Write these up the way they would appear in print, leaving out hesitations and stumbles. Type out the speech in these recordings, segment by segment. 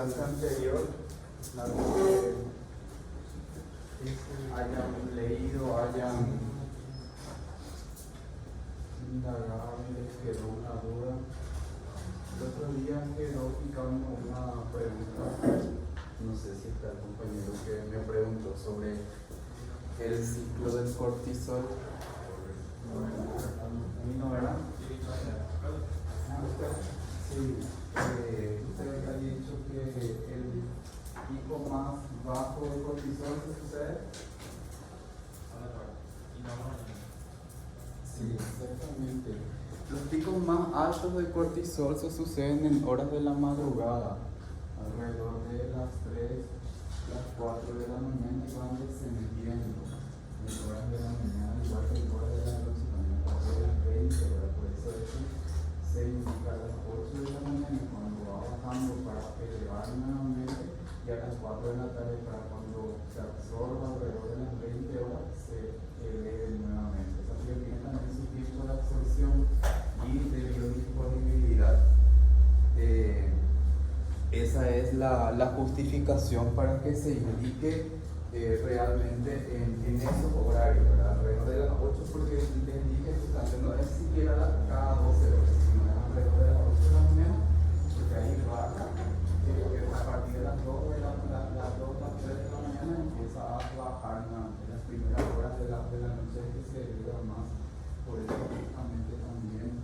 clase anterior, la que hayan leído, hayan indagado y les quedó una duda. El otro día quedó picando una pregunta, no sé si está el compañero que me preguntó sobre el ciclo del cortisol. ¿A mí no, verdad? Sí, usted había dicho que el pico más bajo del cortisol se sucede. Sí, exactamente. Los picos más altos del cortisol se suceden en horas de la madrugada, alrededor de las 3, las 4 de la mañana, y van descendiendo en horas de la mañana, igual que en horas de la noche, también a partir de las 20 horas. Por eso es que se indica a las 8 de la mañana cuando va bajando para elevar nuevamente, y a las 4 de la tarde para cuando se absorba alrededor de las 20 horas se eleve nuevamente. Esa tiene también su tiempo de absorción y de biodisponibilidad. Esa es la justificación para que se indique realmente en esos horarios, ¿verdad? Alrededor de las 8, porque les dije justamente no es siquiera cada 12 horas, sino es alrededor de las 8 de la mañana, porque ahí baja, a partir de las 2 de las 3 de la mañana empieza a bajar en las primeras horas de la noche, que se eleva más. Por eso justamente también,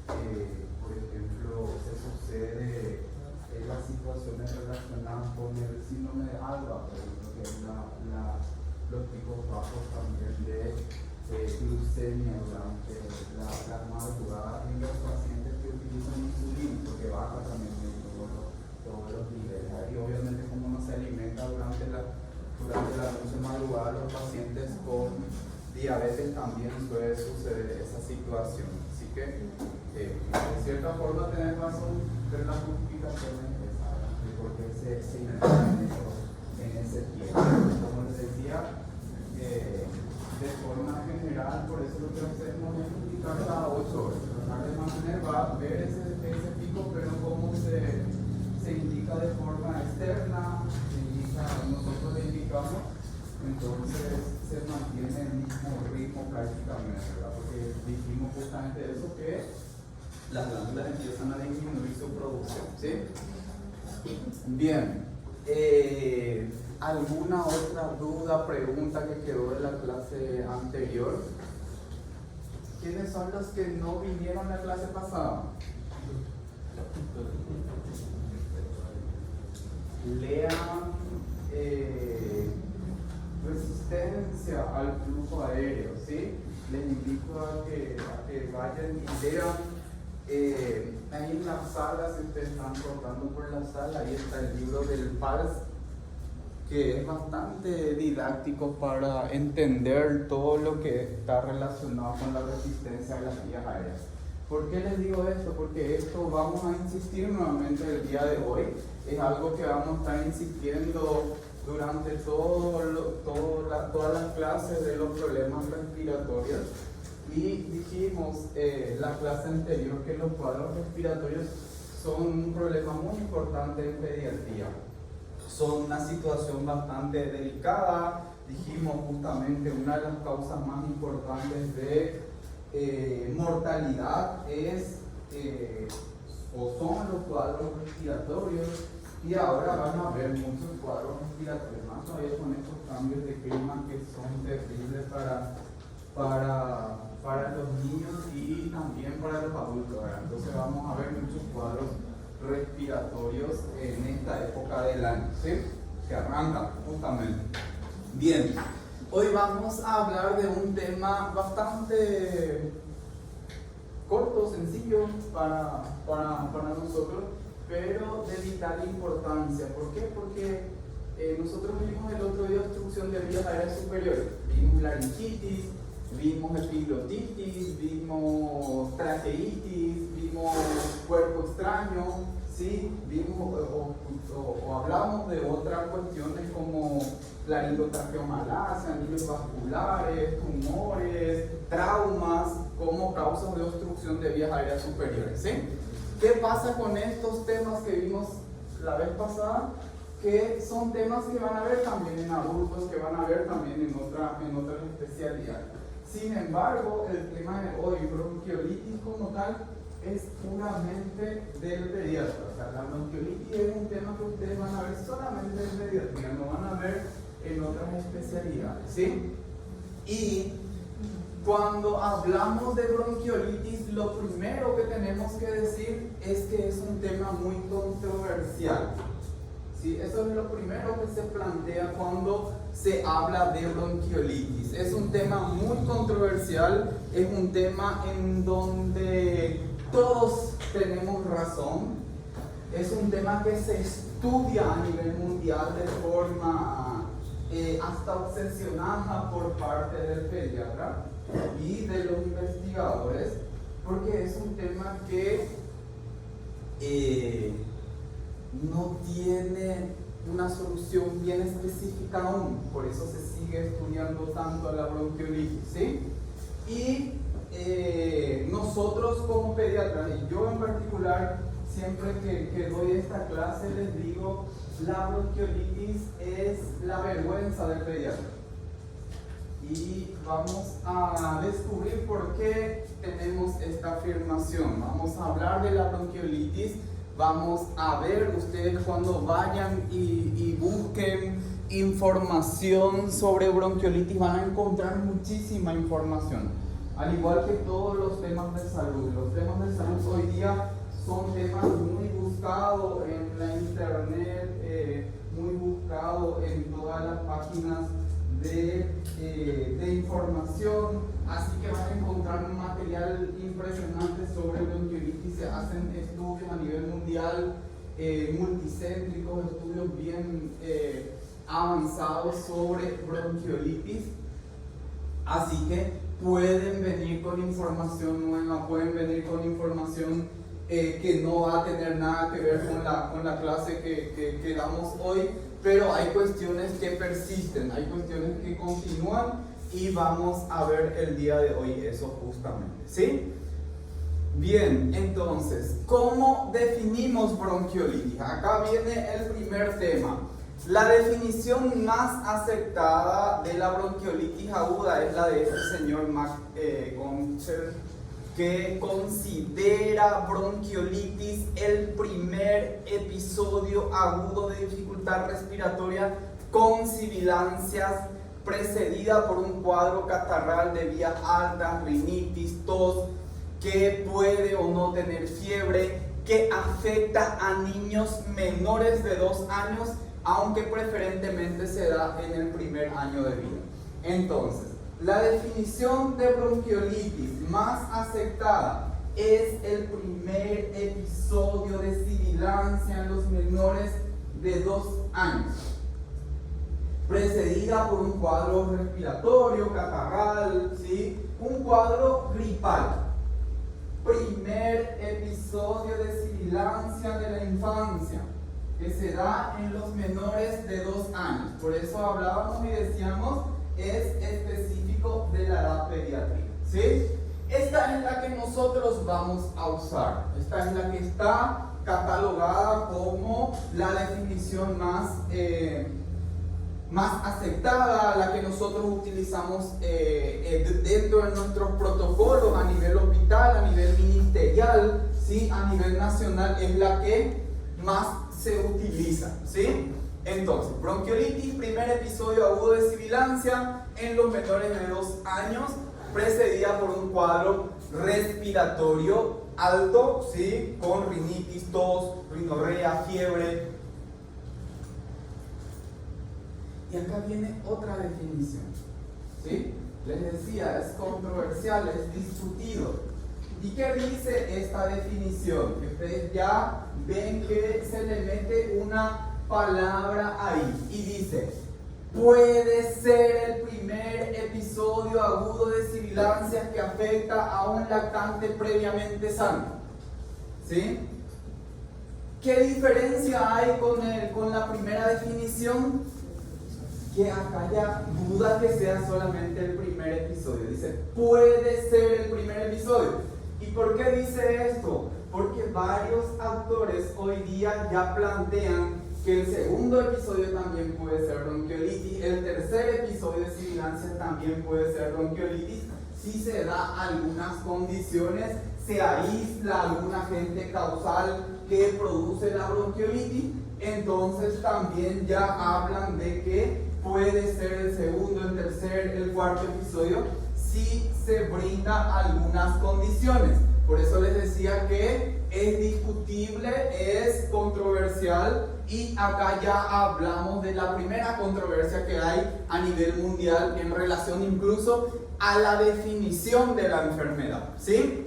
por ejemplo, se sucede en las situaciones relacionadas con el síndrome de Alba, por ejemplo, que es los picos bajos también de glucemia durante las madrugadas en los pacientes que utilizan insulina, porque baja también todos los niveles. Y obviamente como no se alimenta durante la noche madrugada, los pacientes con diabetes también suele suceder esa situación. Así que de cierta forma tener razón, pero la justificación es esa, de por qué se indica en ese tiempo. Como les decía, de forma general, por eso lo que hacemos es indicar cada 8 horas, tratar de mantener, va a ver ese pico, pero cómo se indica de forma externa, nosotros le indicamos, entonces se mantiene el mismo ritmo prácticamente, ¿verdad? Porque dijimos justamente eso, que las glándulas empiezan a disminuir su producción, ¿sí? Bien, ¿alguna otra duda, pregunta que quedó de la clase anterior? ¿Quiénes son los que no vinieron a la clase pasada? Lean resistencia al flujo aéreo, ¿sí? Les invito a que vayan y lean. Ahí en la sala, si ustedes están rotando por la sala, ahí está el libro del PALS, que es bastante didáctico para entender todo lo que está relacionado con la resistencia a las vías aéreas. ¿Por qué les digo esto? Porque esto vamos a insistir nuevamente el día de hoy. Es algo que vamos a estar insistiendo durante todas las clases de los problemas respiratorios. Y dijimos la clase anterior que los cuadros respiratorios son un problema muy importante en pediatría. Son una situación bastante delicada. Dijimos justamente una de las causas más importantes de mortalidad es o son los cuadros respiratorios, y ahora van a haber muchos cuadros respiratorios más todavía con estos cambios de clima que son terribles para los niños y también para los adultos, ¿verdad? Entonces vamos a ver muchos cuadros respiratorios en esta época del año, ¿sí? Que arranca justamente. Bien, hoy vamos a hablar de un tema bastante corto, sencillo para nosotros, pero de vital importancia. ¿Por qué? Porque nosotros vimos el otro día obstrucción de vías aéreas superiores, vimos laringitis, vimos epiglotitis, vimos tracheitis, vimos cuerpo extraño, ¿sí? Vimos o hablamos de otras cuestiones como laringotraqueomalacia, anillos vasculares, tumores, traumas como causas de obstrucción de vías aéreas superiores, ¿sí? ¿Qué pasa con estos temas que vimos la vez pasada, que son temas que van a ver también en adultos, que van a ver también en otras especialidades. Sin embargo, el tema de hoy, bronquiolitis como tal, es puramente del pediatra. O sea, la bronquiolitis es un tema que ustedes van a ver solamente en pediatría, no van a ver en otras especialidades, ¿sí? Y cuando hablamos de bronquiolitis, lo primero que tenemos que decir es que es un tema muy controversial. ¿Sí? Eso es lo primero que se plantea cuando se habla de bronquiolitis. Es un tema muy controversial, es un tema en donde todos tenemos razón, es un tema que se estudia a nivel mundial de forma hasta obsesionada por parte del pediatra y de los investigadores, porque es un tema que no tiene una solución bien específica aún, por eso se sigue estudiando tanto la bronquiolitis, ¿sí? Y nosotros como pediatras, y yo en particular, siempre que doy esta clase les digo, la bronquiolitis es la vergüenza del pediatra. Y vamos a descubrir por qué tenemos esta afirmación. Vamos a hablar de la bronquiolitis. Vamos a ver, ustedes cuando vayan y busquen información sobre bronquiolitis van a encontrar muchísima información. Al igual que todos los temas de salud. Los temas de salud hoy día son temas muy buscados en la internet, muy buscados en todas las páginas de información, así que van a encontrar un material impresionante sobre bronquiolitis. Se hacen estudios a nivel mundial, multicéntricos, estudios bien avanzados sobre bronquiolitis, así que pueden venir con información nueva, pueden venir con información que no va a tener nada que ver con la clase que damos hoy, pero hay cuestiones que persisten, hay cuestiones que continúan y vamos a ver el día de hoy eso justamente, ¿sí? Bien, entonces, ¿cómo definimos bronquiolitis? Acá viene el primer tema. La definición más aceptada de la bronquiolitis aguda es la de este señor McConcher, que considera bronquiolitis el primer episodio agudo de dificultad respiratoria con sibilancias precedida por un cuadro catarral de vías altas, rinitis, tos, que puede o no tener fiebre, que afecta a niños menores de 2 años, aunque preferentemente se da en el primer año de vida. Entonces, la definición de bronquiolitis más aceptada es el primer episodio de sibilancia en los menores de 2 años, precedida por un cuadro respiratorio, catarral, ¿sí? Un cuadro gripal. Primer episodio de sibilancia de la infancia, que se da en los menores de 2 años. Por eso hablábamos y decíamos, es específico de la edad pediátrica, ¿sí? Esta es la que nosotros vamos a usar. Esta es la que está catalogada como la definición más aceptada, la que nosotros utilizamos dentro de nuestros protocolos a nivel hospital, a nivel ministerial, ¿sí? A nivel nacional es la que más se utiliza, ¿sí? Entonces, bronquiolitis, primer episodio agudo de sibilancia en los menores de 2 años, precedida por un cuadro respiratorio alto, ¿sí? Con rinitis, tos, rinorrea, fiebre. Y acá viene otra definición, ¿sí? Les decía, es controversial, es discutido. ¿Y qué dice esta definición? Que ustedes ya ven que se le mete una palabra ahí y dice: puede ser el primer episodio agudo de sibilancias que afecta a un lactante previamente sano, ¿sí? ¿Qué diferencia hay con la primera definición? Que acá ya duda que sea solamente el primer episodio. Dice, puede ser el primer episodio. ¿Y por qué dice esto? Porque varios autores hoy día ya plantean que el segundo episodio también puede ser bronquiolitis, el tercer episodio de sibilancias también puede ser bronquiolitis, si se da algunas condiciones, se aísla algún agente causal que produce la bronquiolitis, entonces también ya hablan de que puede ser el segundo, el tercer, el cuarto episodio si se brinda algunas condiciones. Por eso les decía que es discutible, es controversial, y acá ya hablamos de la primera controversia que hay a nivel mundial en relación incluso a la definición de la enfermedad, ¿sí?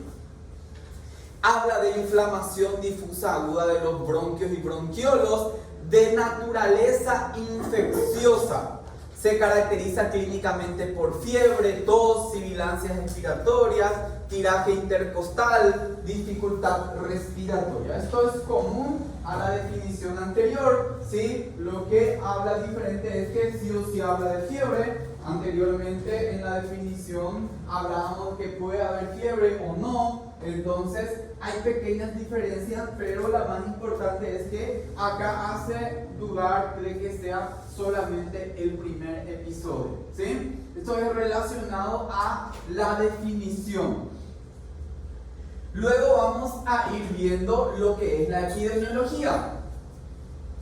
Habla de inflamación difusa aguda de los bronquios y bronquiolos de naturaleza infecciosa. Se caracteriza clínicamente por fiebre, tos, sibilancias respiratorias, tiraje intercostal, dificultad respiratoria. Esto es común a la definición anterior, ¿sí? Lo que habla diferente es que sí o sí habla de fiebre. Anteriormente en la definición hablábamos que puede haber fiebre o no, entonces hay pequeñas diferencias, pero la más importante es que acá hace dudar de que sea solamente el primer episodio, ¿sí? Esto es relacionado a la definición. Luego vamos a ir viendo lo que es la epidemiología.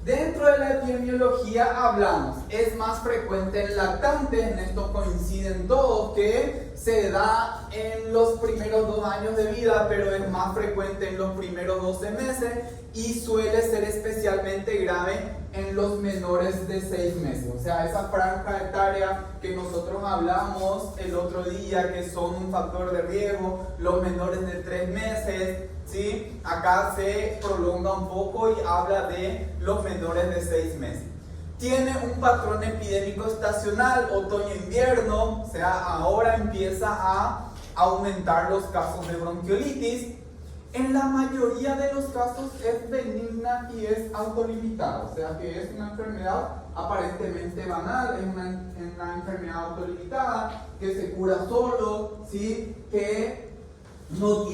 Dentro de la epidemiología hablamos, es más frecuente en lactantes, en esto coinciden todos, que se da en los primeros 2 años de vida, pero es más frecuente en los primeros 12 meses y suele ser especialmente grave en los menores de 6 meses. O sea, esa franja etaria que nosotros hablamos el otro día, que son un factor de riesgo, los menores de 3 meses, ¿sí? Acá se prolonga un poco y habla de los menores de 6 meses. Tiene un patrón epidémico estacional, otoño-invierno, o sea, ahora empieza a aumentar los casos de bronquiolitis. En la mayoría de los casos es benigna y es autolimitada, o sea que es una enfermedad aparentemente banal, es una enfermedad autolimitada que se cura solo, ¿sí? Que no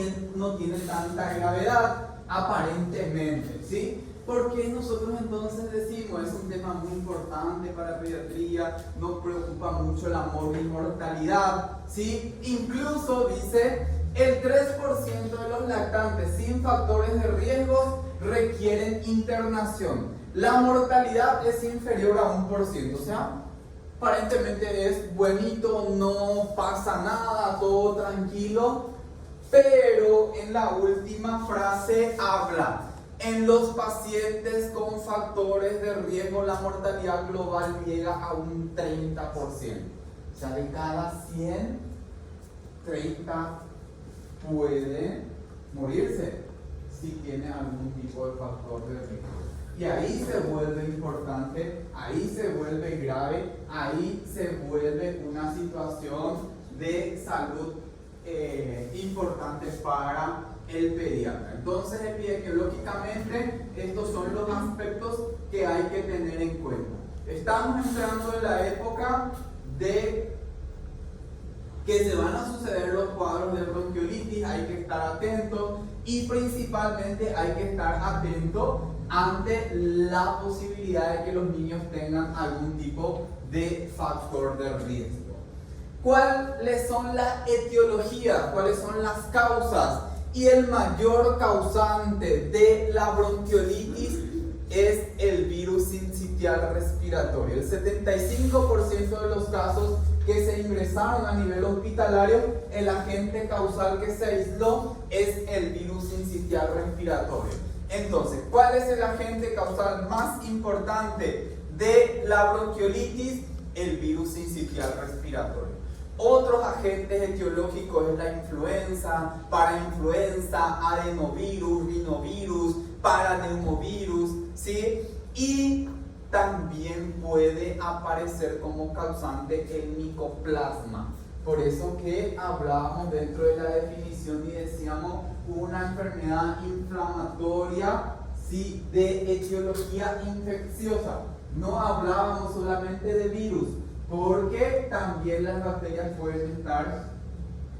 tiene tanta gravedad aparentemente, ¿sí? Porque nosotros entonces decimos, es un tema muy importante para pediatría, nos preocupa mucho la mortalidad, ¿sí? Incluso dice, el 3% de los lactantes sin factores de riesgo requieren internación. La mortalidad es inferior a 1%, o sea, aparentemente es buenito, no pasa nada, todo tranquilo, pero en la última frase habla, en los pacientes con factores de riesgo la mortalidad global llega a un 30%. O sea, de cada 100, 30 puede morirse si tiene algún tipo de factor de riesgo. Y ahí se vuelve importante, ahí se vuelve grave, ahí se vuelve una situación de salud importante para el pediatra. Entonces, epidemiológicamente, estos son los aspectos que hay que tener en cuenta. Estamos entrando en la época de que se van a suceder los cuadros de bronquiolitis, hay que estar atentos y principalmente hay que estar atentos ante la posibilidad de que los niños tengan algún tipo de factor de riesgo. ¿Cuáles son las etiologías? ¿Cuáles son las causas? Y el mayor causante de la bronquiolitis es el virus sincitial respiratorio. El 75% de los casos que se ingresaron a nivel hospitalario, el agente causal que se aisló es el virus sincitial respiratorio. Entonces, ¿cuál es el agente causal más importante de la bronquiolitis? El virus sincitial respiratorio. Otros agentes etiológicos es la influenza, parainfluenza, adenovirus, rinovirus, paraneumovirus, ¿sí? Y también puede aparecer como causante el micoplasma. Por eso que hablábamos dentro de la definición y decíamos una enfermedad inflamatoria, ¿sí? De etiología infecciosa. No hablábamos solamente de virus, porque también las bacterias pueden estar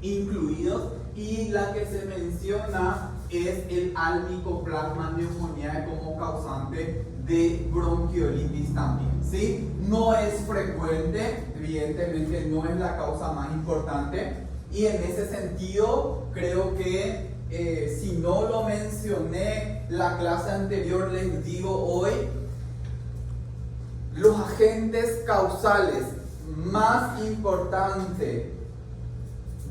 incluidos, y la que se menciona es el Al-Mycoplasma pneumoniae como causante de bronquiolitis también, ¿sí? No es frecuente, evidentemente no es la causa más importante, y en ese sentido creo que si no lo mencioné la clase anterior, les digo hoy, los agentes causales más importantes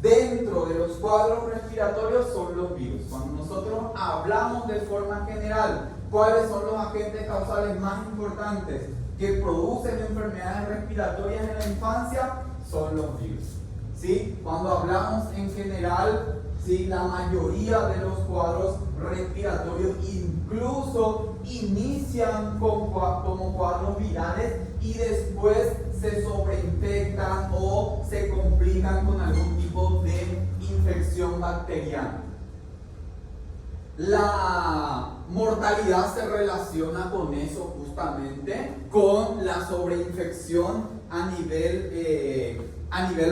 dentro de los cuadros respiratorios son los virus. Cuando nosotros hablamos de forma general, ¿cuáles son los agentes causales más importantes que producen enfermedades respiratorias en la infancia? Son los virus, ¿sí? Cuando hablamos en general, ¿sí? La mayoría de los cuadros respiratorios incluso inician como cuadros virales y después se sobreinfectan o se complican con algún tipo de infección bacteriana. La mortalidad se relaciona con eso justamente, con la sobreinfección a nivel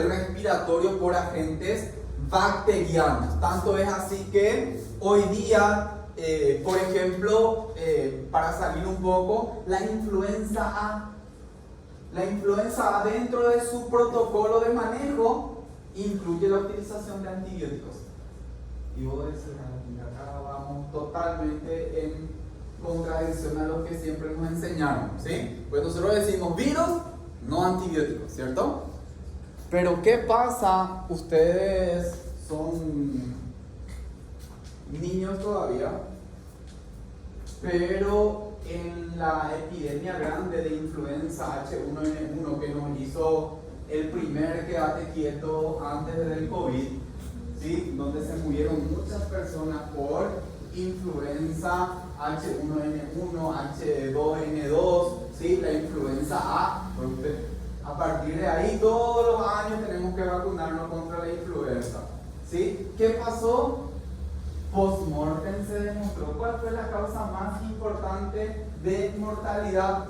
respiratorio por agentes bacterianos. Tanto es así que hoy día, por ejemplo, para salir un poco, la influenza A dentro de su protocolo de manejo incluye la utilización de antibióticos. Y vos decís, acá vamos totalmente en contradicción a lo que siempre nos enseñaron, ¿sí? Pues nosotros decimos virus, no antibióticos, ¿cierto? Pero ¿qué pasa? Ustedes son niños todavía, pero en la epidemia grande de influenza H1N1 que nos hizo el primer quédate quieto antes del COVID, ¿sí? Donde se murieron muchas personas por influenza H1N1, H2N2, ¿sí? La influenza A. A partir de ahí, todos los años tenemos que vacunarnos contra la influenza, ¿sí? ¿Qué pasó? Post-mortem se demostró cuál fue la causa más importante de mortalidad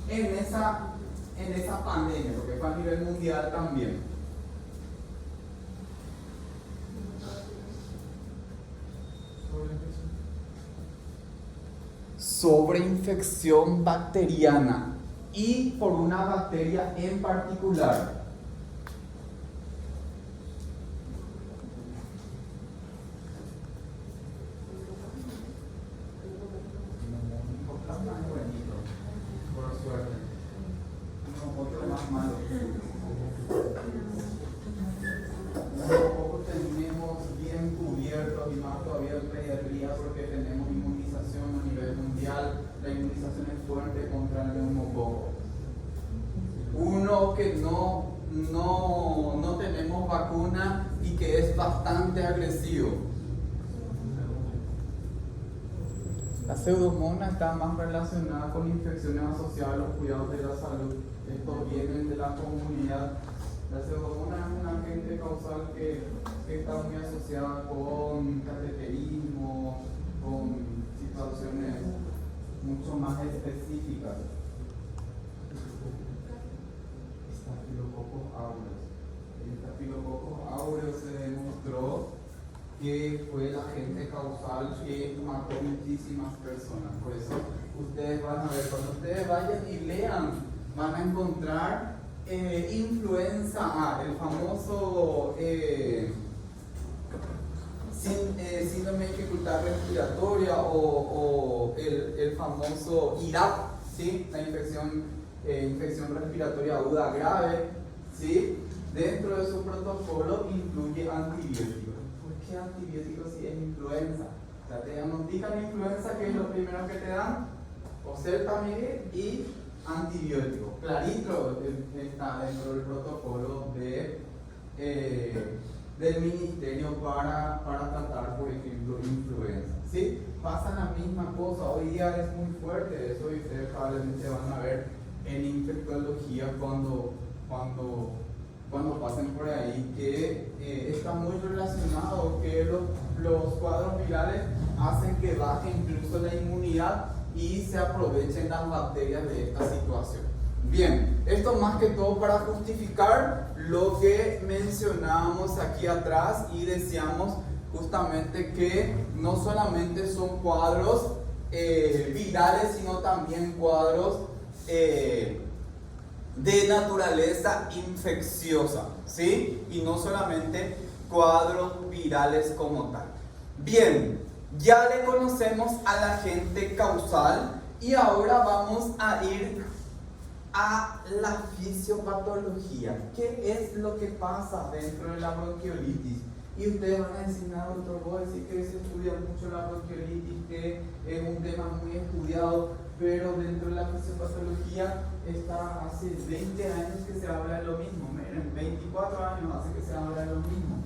en esa pandemia, porque fue a nivel mundial también. Sobreinfección bacteriana, y por una bacteria en particular. Por suerte. No, otro más malo. Tampoco tenemos bien cubiertos, y más todavía en pediatría, porque tenemos inmunización a nivel mundial. La inmunización es fuerte contra el neumococo. Uno que no tenemos vacuna y que es bastante agresivo. La pseudomonas está más relacionada con infecciones asociadas a los cuidados de la salud. Estos vienen de la comunidad. La pseudomonas es un agente causal que está muy asociada con cateterismo, con situaciones mucho más específicas. Staphylococcus aureus. El Staphylococcus aureus se demostró que fue el agente causal que mató muchísimas personas. Por eso ustedes van a ver, cuando ustedes vayan y lean, van a encontrar influenza A, el famoso síndrome de dificultad respiratoria o el famoso IRAP, ¿sí? La infección respiratoria aguda grave, ¿sí? Dentro de su protocolo incluye antibióticos. ¿Por qué antibióticos si es influenza? O sea, te diagnostican influenza, que es lo primero que te dan, oseltamivir y antibióticos. Clarito está dentro del protocolo del ministerio para tratar, por ejemplo, influenza, ¿sí? Pasa la misma cosa, hoy día es muy fuerte eso, y ustedes probablemente van a ver en infectología cuando pasen por ahí que está muy relacionado, que los cuadros virales hacen que baje incluso la inmunidad y se aprovechen las bacterias de esta situación. Bien, esto más que todo para justificar lo que mencionábamos aquí atrás y decíamos justamente que no solamente son cuadros virales, sino también cuadros de naturaleza infecciosa, ¿sí? Y no solamente cuadros virales como tal. Bien, ya le conocemos al agente causal y ahora vamos a ir a la fisiopatología. ¿Qué es lo que pasa dentro de la bronquiolitis? Y ustedes van a decir, no, doctor, vos decís que se estudia mucho la bronquiolitis, que es un tema muy estudiado, pero dentro de la fisiopatología está hace 20 años que se habla de lo mismo. Miren, 24 años hace que se habla de lo mismo,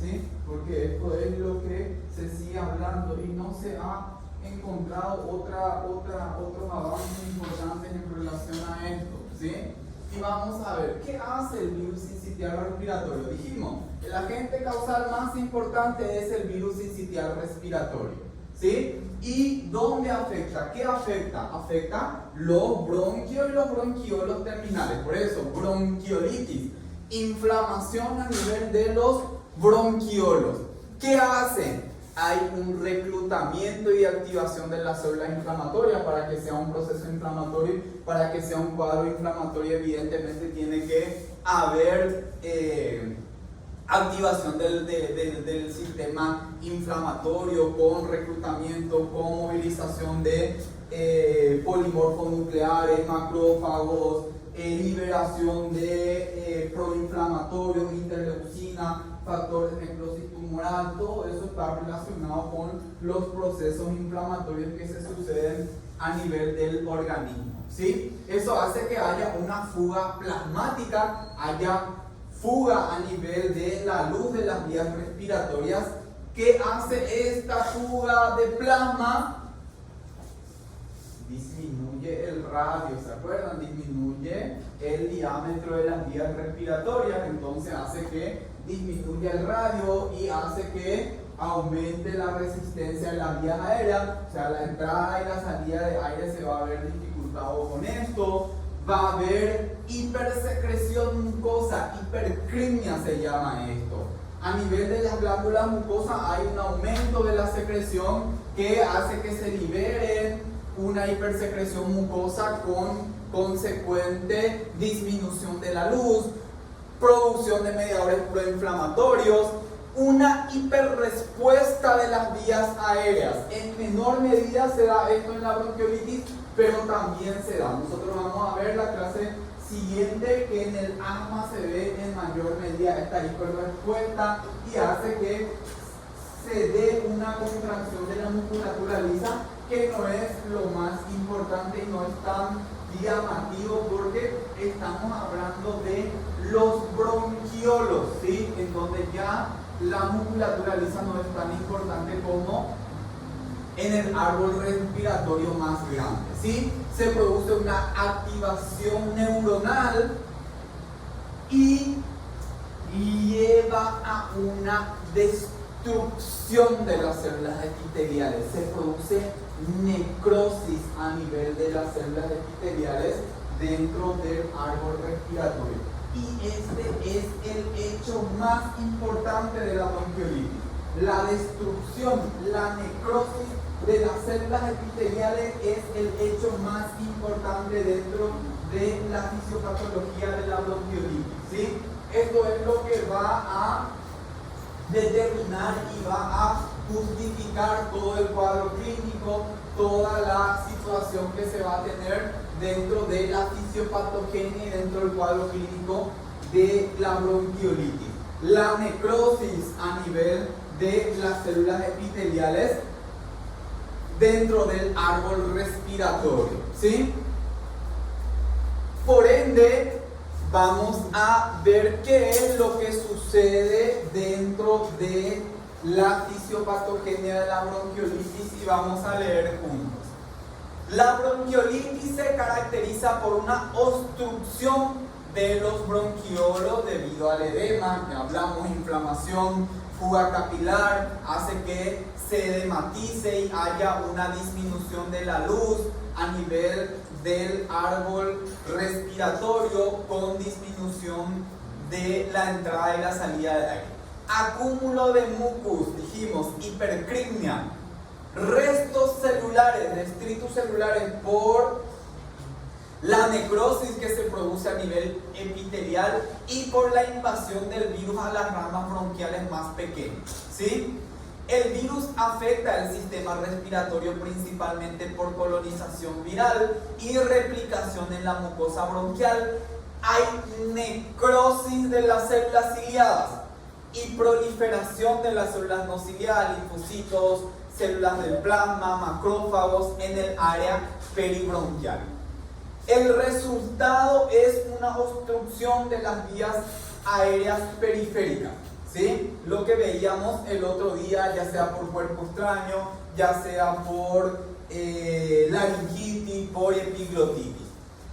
¿sí? Porque esto es lo que se sigue hablando y no se ha encontrado otros avances importantes en relación a esto, ¿sí? Y vamos a ver, ¿qué hace el virus sincitial respiratorio? Dijimos, el agente causal más importante es el virus sincitial respiratorio, ¿sí? ¿Y dónde afecta? ¿Qué afecta? Afecta los bronquios y los bronquiolos terminales. Por eso, bronquiolitis, inflamación a nivel de los bronquiolos. ¿Qué hace? Hay un reclutamiento y activación de las células inflamatorias. Para que sea un proceso inflamatorio, para que sea un cuadro inflamatorio, evidentemente tiene que haber activación del sistema inflamatorio con reclutamiento, con movilización de polimorfos nucleares, macrófagos, liberación de proinflamatorios, interleucina, factores de necrosis tumoral. Todo eso está relacionado con los procesos inflamatorios que se suceden a nivel del organismo, ¿sí? Eso hace que haya una fuga plasmática, haya fuga a nivel de la luz de las vías respiratorias. ¿Qué hace esta fuga de plasma? Disminuye el radio, ¿se acuerdan? Disminuye el diámetro de las vías respiratorias, entonces hace que disminuya el radio y hace que aumente la resistencia de las vías aéreas, o sea, la entrada y la salida de aire se va a ver dificultado con esto. Va a haber hipersecreción mucosa, hipercrimia se llama esto. A nivel de las glándulas mucosas hay un aumento de la secreción que hace que se libere una hipersecreción mucosa con consecuente disminución de la luz, producción de mediadores proinflamatorios, una hiperrespuesta de las vías aéreas. En menor medida se da esto en la bronquiolitis, pero también se da. Nosotros vamos a ver la clase siguiente que en el asma se ve en mayor medida esta hiperrespuesta y hace que se dé una contracción de la musculatura lisa, que no es lo más importante y no es tan llamativo porque estamos hablando de los bronquiolos, ¿sí? En donde ya la musculatura lisa no es tan importante como en el árbol respiratorio más grande, ¿sí? Se produce una activación neuronal y lleva a una destrucción de las células epiteliales. Se produce necrosis a nivel de las células epiteliales dentro del árbol respiratorio. Y este es el hecho más importante de la bronquiolitis. La destrucción, la necrosis de las células epiteliales es el hecho más importante dentro de la fisiopatología de la bronquiolitis, ¿sí? Esto es lo que va a determinar y va a justificar todo el cuadro clínico, toda la situación que se va a tener dentro de la fisiopatogenia y dentro del cuadro clínico de la bronquiolitis. La necrosis a nivel de las células epiteliales dentro del árbol respiratorio, ¿sí? Por ende, vamos a ver qué es lo que sucede dentro de la fisiopatogenia de la bronquiolitis y vamos a leer juntos. La bronquiolitis se caracteriza por una obstrucción de los bronquiolos debido al edema, ya hablamos, inflamación, fuga capilar, hace que se edematice y haya una disminución de la luz a nivel del árbol respiratorio con disminución de la entrada y la salida de aire. acúmulo de mucus, dijimos, hipercrimia, restos celulares, detritus celulares por la necrosis que se produce a nivel epitelial y por la invasión del virus a las ramas bronquiales más pequeñas, ¿sí? El virus afecta el sistema respiratorio principalmente por colonización viral y replicación en la mucosa bronquial. Hay necrosis de las células ciliadas y proliferación de las células no ciliadas, linfocitos, células del plasma, macrófagos en el área peribronquial. El resultado es una obstrucción de las vías aéreas periféricas, ¿sí? Lo que veíamos el otro día, ya sea por cuerpo extraño, ya sea por laringitis, por epiglotitis.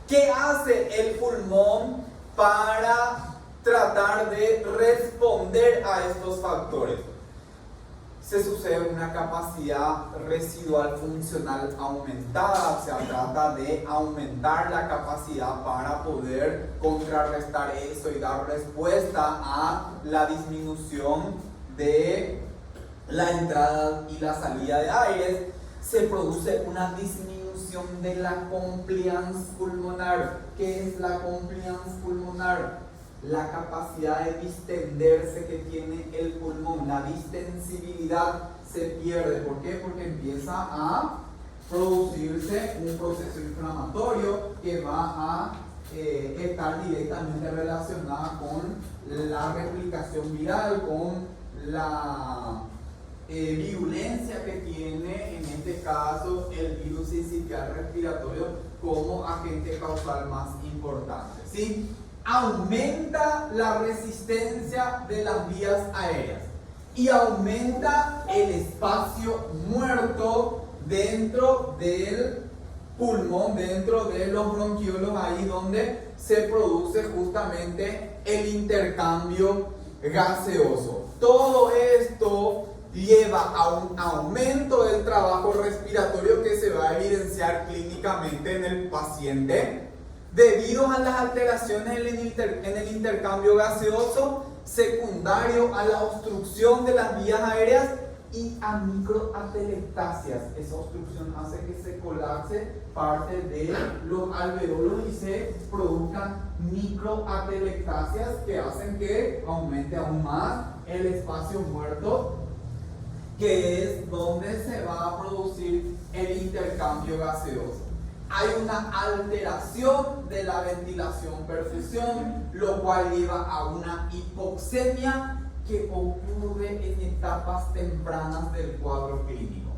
¿Qué hace el pulmón para tratar de responder a estos factores? Se sucede una capacidad residual funcional aumentada, o sea, trata de aumentar la capacidad para poder contrarrestar eso y dar respuesta a la disminución de la entrada y la salida de aires. Se produce una disminución de la compliance pulmonar. ¿Qué es la compliance pulmonar? La capacidad de distenderse que tiene el pulmón, la distensibilidad se pierde. ¿Por qué? Porque empieza a producirse un proceso inflamatorio que va a estar directamente relacionada con la replicación viral, con la virulencia que tiene en este caso el virus sincitial respiratorio como agente causal más importante, ¿sí? Aumenta la resistencia de las vías aéreas y aumenta el espacio muerto dentro del pulmón, dentro de los bronquiolos, ahí donde se produce justamente el intercambio gaseoso. Todo esto lleva a un aumento del trabajo respiratorio que se va a evidenciar clínicamente en el paciente debido a las alteraciones en el intercambio gaseoso, secundario a la obstrucción de las vías aéreas y a microatelectasias. Esa obstrucción hace que se colapse parte de los alveolos y se produzcan microatelectasias que hacen que aumente aún más el espacio muerto, que es donde se va a producir el intercambio gaseoso. Hay una alteración de la ventilación-perfusión, lo cual lleva a una hipoxemia que ocurre en etapas tempranas del cuadro clínico.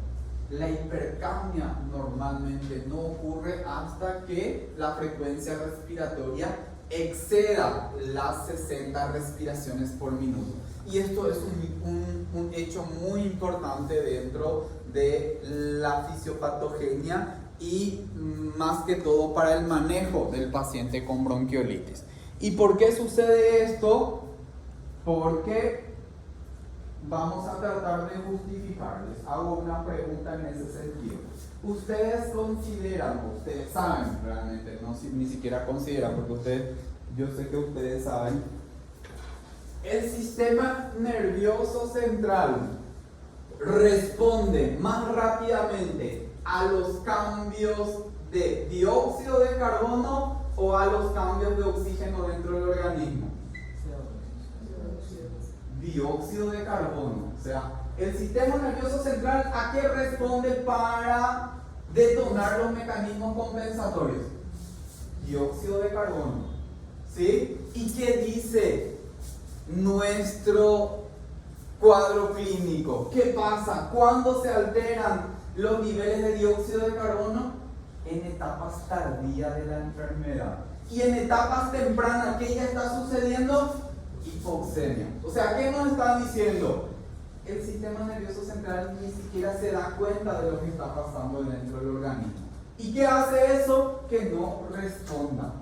La hipercapnia normalmente no ocurre hasta que la frecuencia respiratoria exceda las 60 respiraciones por minuto. Y esto es un hecho muy importante dentro de la fisiopatogenia y más que todo para el manejo del paciente con bronquiolitis. ¿Y por qué sucede esto? Porque vamos a tratar de justificarles. Hago una pregunta en ese sentido. ¿Ustedes consideran, ustedes saben realmente, no ni siquiera consideran, porque ustedes, yo sé que ustedes saben, el sistema nervioso central responde más rápidamente a los cambios de dióxido de carbono o a los cambios de oxígeno dentro del organismo? Dióxido de carbono. O sea, el sistema nervioso central, ¿a qué responde para detonar los mecanismos compensatorios? Dióxido de carbono. ¿Sí? ¿Y qué dice nuestro cuadro clínico? ¿Qué pasa? ¿Cuándo se alteran los niveles de dióxido de carbono? En etapas tardías de la enfermedad. Y en etapas tempranas, ¿qué ya está sucediendo? Hipoxemia. O sea, ¿qué nos están diciendo? El sistema nervioso central ni siquiera se da cuenta de lo que está pasando dentro del organismo. ¿Y qué hace eso? Que no responda.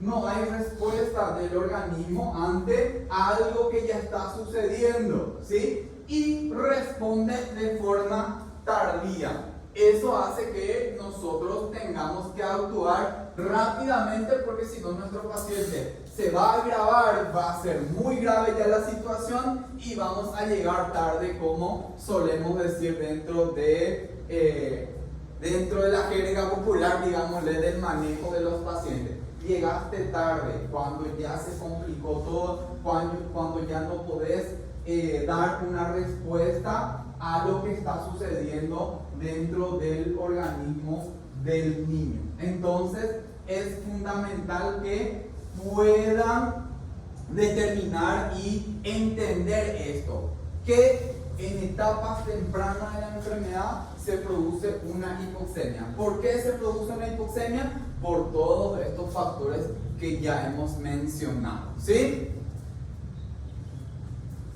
No hay respuesta del organismo ante algo que ya está sucediendo, ¿sí? Y responde de forma tardía. Eso hace que nosotros tengamos que actuar rápidamente, porque si no nuestro paciente se va a agravar, va a ser muy grave ya la situación y vamos a llegar tarde, como solemos decir dentro de la jerga popular, digámosle, del manejo de los pacientes. Llegaste tarde cuando ya se complicó todo, cuando ya no podés dar una respuesta a lo que está sucediendo dentro del organismo del niño. Entonces es fundamental que puedan determinar y entender esto, que en etapas tempranas de la enfermedad se produce una hipoxemia. ¿Por qué se produce una hipoxemia? Por todos estos factores que ya hemos mencionado, ¿sí?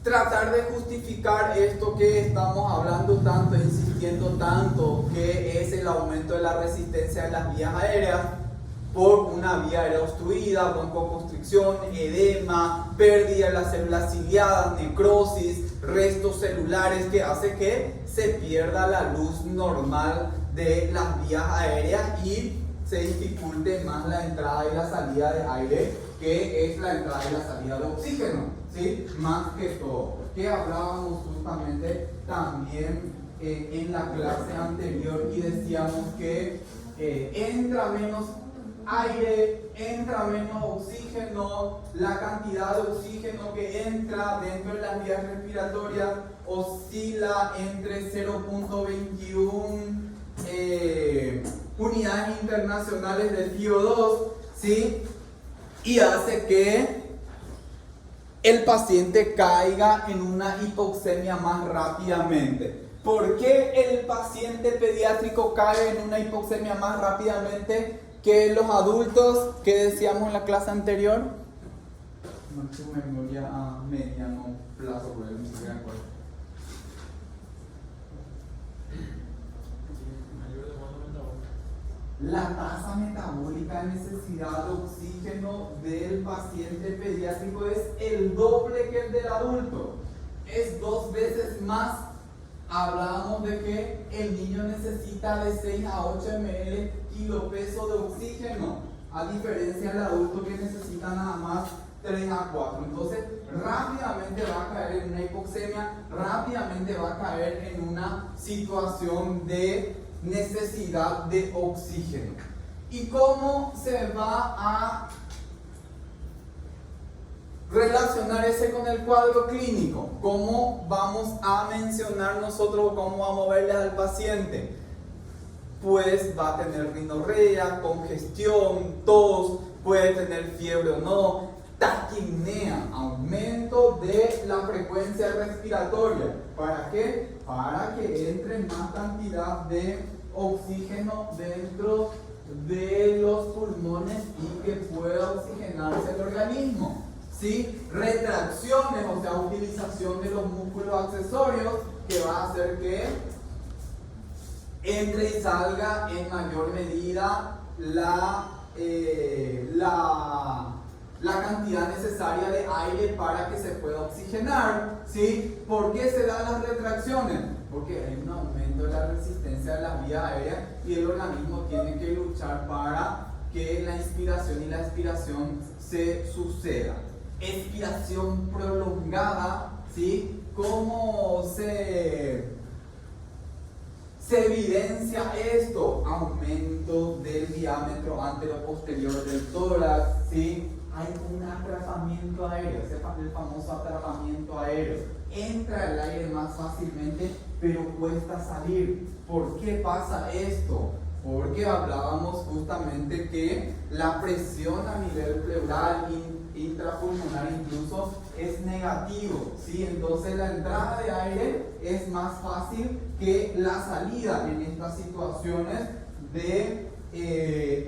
Tratar de justificar esto que estamos hablando tanto, insistiendo tanto, que es el aumento de la resistencia de las vías aéreas por una vía aérea obstruida, broncoconstricción, edema, pérdida de las células ciliadas, necrosis, restos celulares, que hace que se pierda la luz normal de las vías aéreas y se dificulte más la entrada y la salida de aire, que es la entrada y la salida de oxígeno, ¿sí? Más que todo, que hablábamos justamente también en la clase anterior y decíamos que entra menos aire, entra menos oxígeno, la cantidad de oxígeno que entra dentro de las vías respiratorias oscila entre 0.21 unidades internacionales de CO2, ¿sí? Y hace que el paciente caiga en una hipoxemia más rápidamente. ¿Por qué el paciente pediátrico cae en una hipoxemia más rápidamente que los adultos, que decíamos en la clase anterior? No tengo memoria a mediano plazo, porque no se me acuerdo. La tasa metabólica de necesidad de oxígeno del paciente pediátrico es el doble que el del adulto. Es 2 veces más. Hablábamos de que el niño necesita de 6 a 8 ml kilopeso de oxígeno, a diferencia del adulto que necesita nada más 3 a 4. Entonces rápidamente va a caer en una hipoxemia, rápidamente va a caer en una situación de necesidad de oxígeno. ¿Y cómo se va a relacionar ese con el cuadro clínico? ¿Cómo vamos a mencionar nosotros, cómo vamos a verle al paciente? Pues va a tener rinorrea, congestión, tos, puede tener fiebre o no, taquipnea, aumento de la frecuencia respiratoria. ¿Para qué? Para que entre más cantidad de oxígeno dentro de los pulmones y que pueda oxigenarse el organismo, ¿sí? Retracciones, o sea, utilización de los músculos accesorios, que va a hacer que entre y salga en mayor medida la cantidad necesaria de aire para que se pueda oxigenar, ¿sí? ¿Por qué se dan las retracciones? Porque hay un aumento de la resistencia de las vías aéreas y el organismo tiene que luchar para que la inspiración y la expiración se sucedan. Expiración prolongada, ¿sí? ¿Cómo se evidencia esto? Aumento del diámetro anteroposterior del tórax, ¿sí? Hay un atrapamiento aéreo, el famoso atrapamiento aéreo. Entra el aire más fácilmente, pero cuesta salir. ¿Por qué pasa esto? Porque hablábamos justamente que la presión a nivel pleural, intrapulmonar incluso, es negativo, ¿sí? Entonces la entrada de aire es más fácil que la salida en estas situaciones de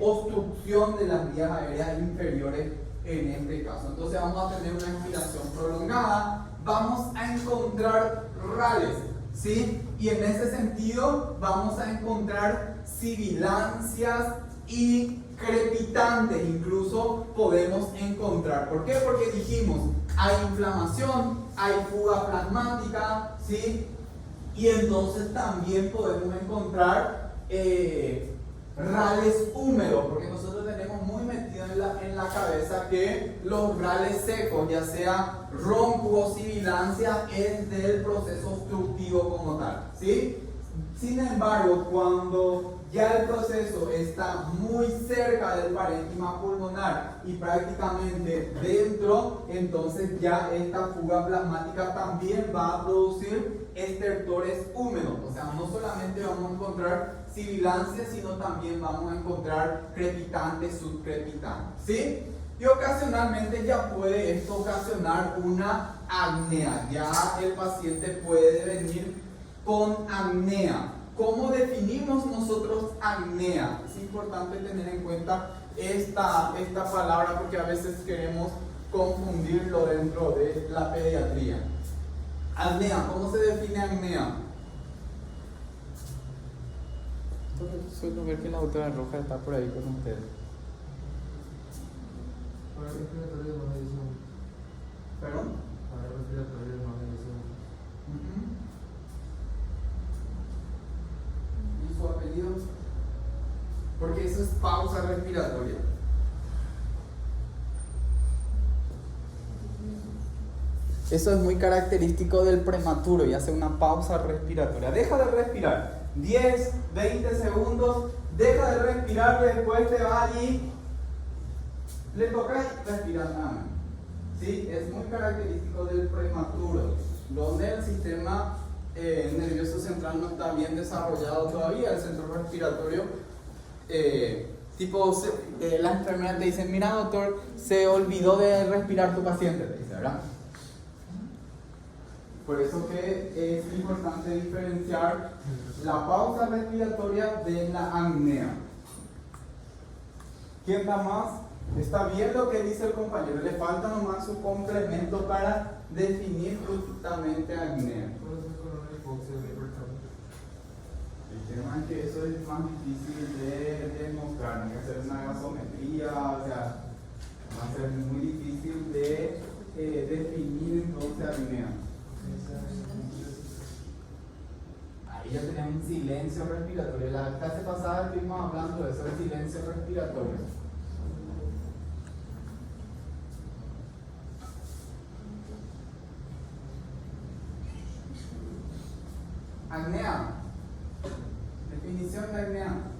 obstrucción de las vías aéreas inferiores en este caso. Entonces vamos a tener una inspiración prolongada, vamos a encontrar rales, ¿sí? Y en ese sentido vamos a encontrar sibilancias y crepitantes, incluso podemos encontrar. ¿Por qué? Porque dijimos, hay inflamación, hay fuga plasmática, ¿sí? Y entonces también podemos encontrar rales húmedos, porque nosotros tenemos muy metido en la cabeza que los rales secos, ya sea ronco o sibilancia, es del proceso obstructivo como tal, ¿sí? Sin embargo, cuando ya el proceso está muy cerca del parénquima pulmonar y prácticamente dentro, entonces ya esta fuga plasmática también va a producir estertores húmedos. O sea, no solamente vamos a encontrar sibilancia, sino también vamos a encontrar crepitantes, subcrepitantes, ¿sí? Y ocasionalmente ya puede esto ocasionar una apnea. Ya el paciente puede venir con apnea. ¿Cómo definimos nosotros apnea? Es importante tener en cuenta esta palabra porque a veces queremos confundirlo dentro de la pediatría. Apnea, ¿cómo se define apnea? Suelo ver que la doctora Roja está por ahí con ustedes. Para respiratorio de magnesio. ¿Perdón? Para respiratorio de magnesio. ¿Y su apellido? Porque eso es pausa respiratoria. Eso es muy característico del prematuro y hace una pausa respiratoria. Deja de respirar 10, 20 segundos, deja de respirar, después te va allí, le toca respirar nada más. ¿Sí? Es muy característico del prematuro, donde el sistema nervioso central no está bien desarrollado todavía, el centro respiratorio. La enfermera te dice: mira, doctor, se olvidó de respirar tu paciente, te dice, ¿verdad? Por eso que es importante diferenciar la pausa respiratoria de la apnea. ¿Quién da más? Está bien lo que dice el compañero, le falta nomás su complemento para definir justamente apnea. El tema es que eso es más difícil de demostrar, hay que hacer una gasometría, o sea, va a ser muy difícil de definir entonces apnea. Ahí ya tenemos un silencio respiratorio. La clase pasada estuvimos hablando de eso, el silencio respiratorio. Apnea. Definición de apnea.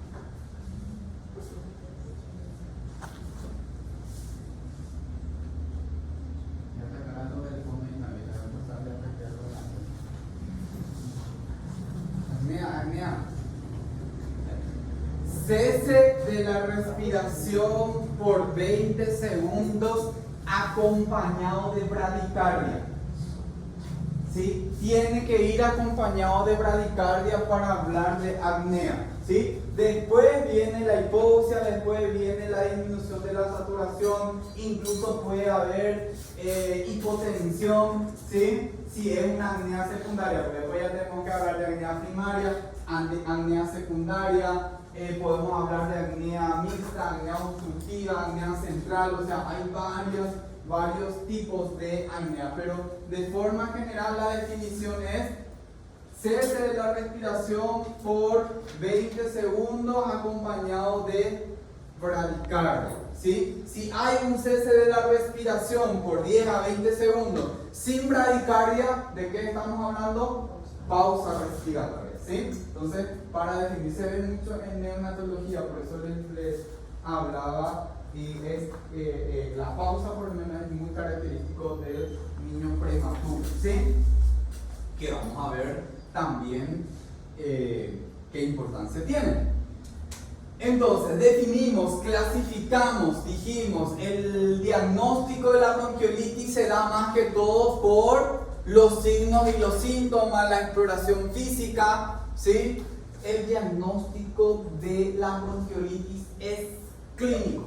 Apnea. Cese de la respiración por 20 segundos acompañado de bradicardia. ¿Sí? Tiene que ir acompañado de bradicardia para hablar de apnea. ¿Sí? Después viene la hipoxia, después viene la disminución de la saturación, incluso puede haber hipotensión, ¿sí? Si es una apnea secundaria, porque después ya tenemos que hablar de apnea primaria, apnea secundaria, podemos hablar de apnea mixta, apnea obstructiva, apnea central, o sea, hay varios tipos de apnea, pero de forma general la definición es cese de la respiración por 20 segundos acompañado de bradicardia. ¿Sí? Si hay un cese de la respiración por 10 a 20 segundos sin bradicardia, ¿de qué estamos hablando? Pausa respiratoria. ¿Sí? Entonces, para definir, se ve mucho en neonatología, por eso les hablaba. Y la pausa por lo menos es muy característico del niño prematuro, ¿sí? Que vamos a ver también qué importancia tiene. Entonces, definimos, clasificamos, dijimos, el diagnóstico de la bronquiolitis se da más que todo por los signos y los síntomas, la exploración física, ¿sí? El diagnóstico de la bronquiolitis es clínico.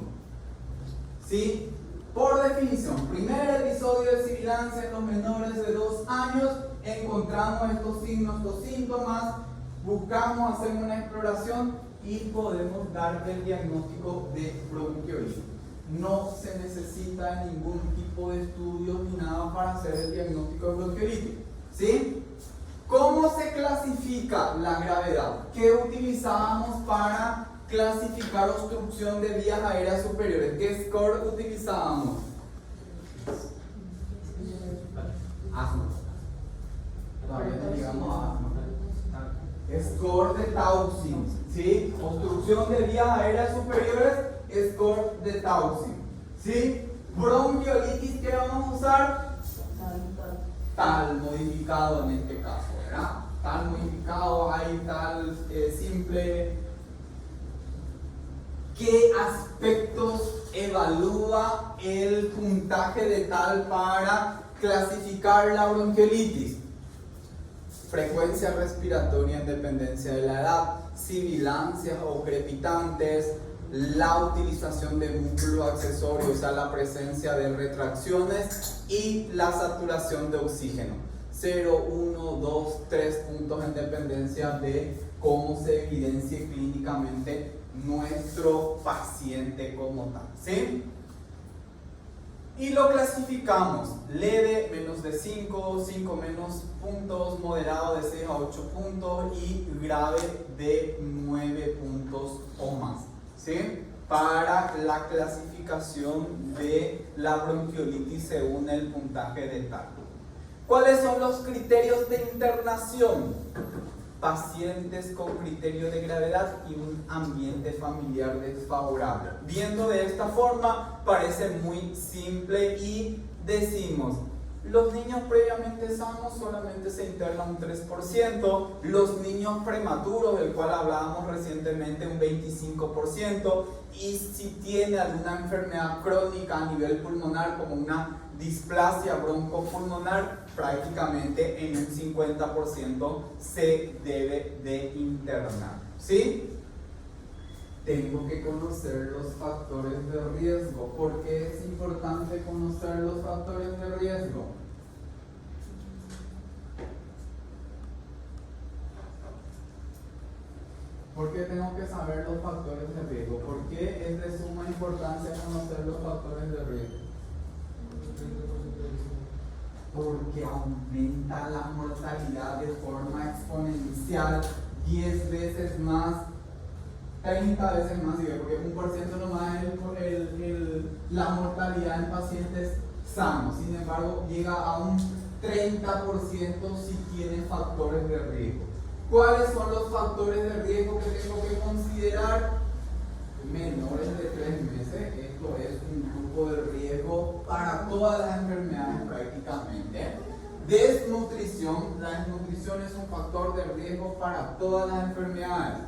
¿Sí? Por definición, primer episodio de sibilancia en los menores de 2 años, encontramos estos signos, estos síntomas, buscamos hacer una exploración y podemos dar el diagnóstico de bronquiolitis. No se necesita ningún tipo de estudios ni nada para hacer el diagnóstico de bronquiolitis. ¿Sí? ¿Cómo se clasifica la gravedad? ¿Qué utilizábamos para clasificar obstrucción de vías aéreas superiores. ¿Qué score utilizábamos? Asma. Todavía no llegamos a asma. Score de Townsend, ¿sí? Obstrucción de vías aéreas superiores, score de Townsend, ¿sí? Bronquiolitis, ¿qué vamos a usar? Tal modificado en este caso, ¿verdad? Tal modificado, hay tal simple. ¿Qué aspectos evalúa el puntaje de tal para clasificar la bronquiolitis? Frecuencia respiratoria en dependencia de la edad, sibilancias o crepitantes, la utilización de músculo accesorio, o sea, la presencia de retracciones y la saturación de oxígeno. 0, 1, 2, 3 puntos en dependencia de cómo se evidencie clínicamente nuestro paciente como tal, ¿sí? Y lo clasificamos: leve, menos de 5, 5 menos puntos, moderado de 6 a 8 puntos y grave de 9 puntos o más, ¿sí? Para la clasificación de la bronquiolitis según el puntaje de tal. ¿Cuáles son los criterios de internación? Pacientes con criterio de gravedad y un ambiente familiar desfavorable. Viendo de esta forma parece muy simple y decimos: los niños previamente sanos solamente se internan un 3%, los niños prematuros, del cual hablábamos recientemente, un 25%, y si tiene alguna enfermedad crónica a nivel pulmonar como una displasia broncopulmonar, prácticamente en un 50% se debe de internar, ¿sí? Tengo que conocer los factores de riesgo. ¿Por qué es importante conocer los factores de riesgo? ¿Por qué tengo que saber los factores de riesgo? ¿Por qué es de suma importancia conocer los factores de riesgo? Porque aumenta la mortalidad de forma exponencial, 10 veces más, 30 veces más, porque 1% nomás es la mortalidad en pacientes sanos. Sin embargo, llega a un 30% si tiene factores de riesgo. ¿Cuáles son los factores de riesgo que tengo que considerar? Menores de 3 meses, esto es un grupo de riesgo para todas las enfermedades prácticamente. Desnutrición, la desnutrición es un factor de riesgo para todas las enfermedades,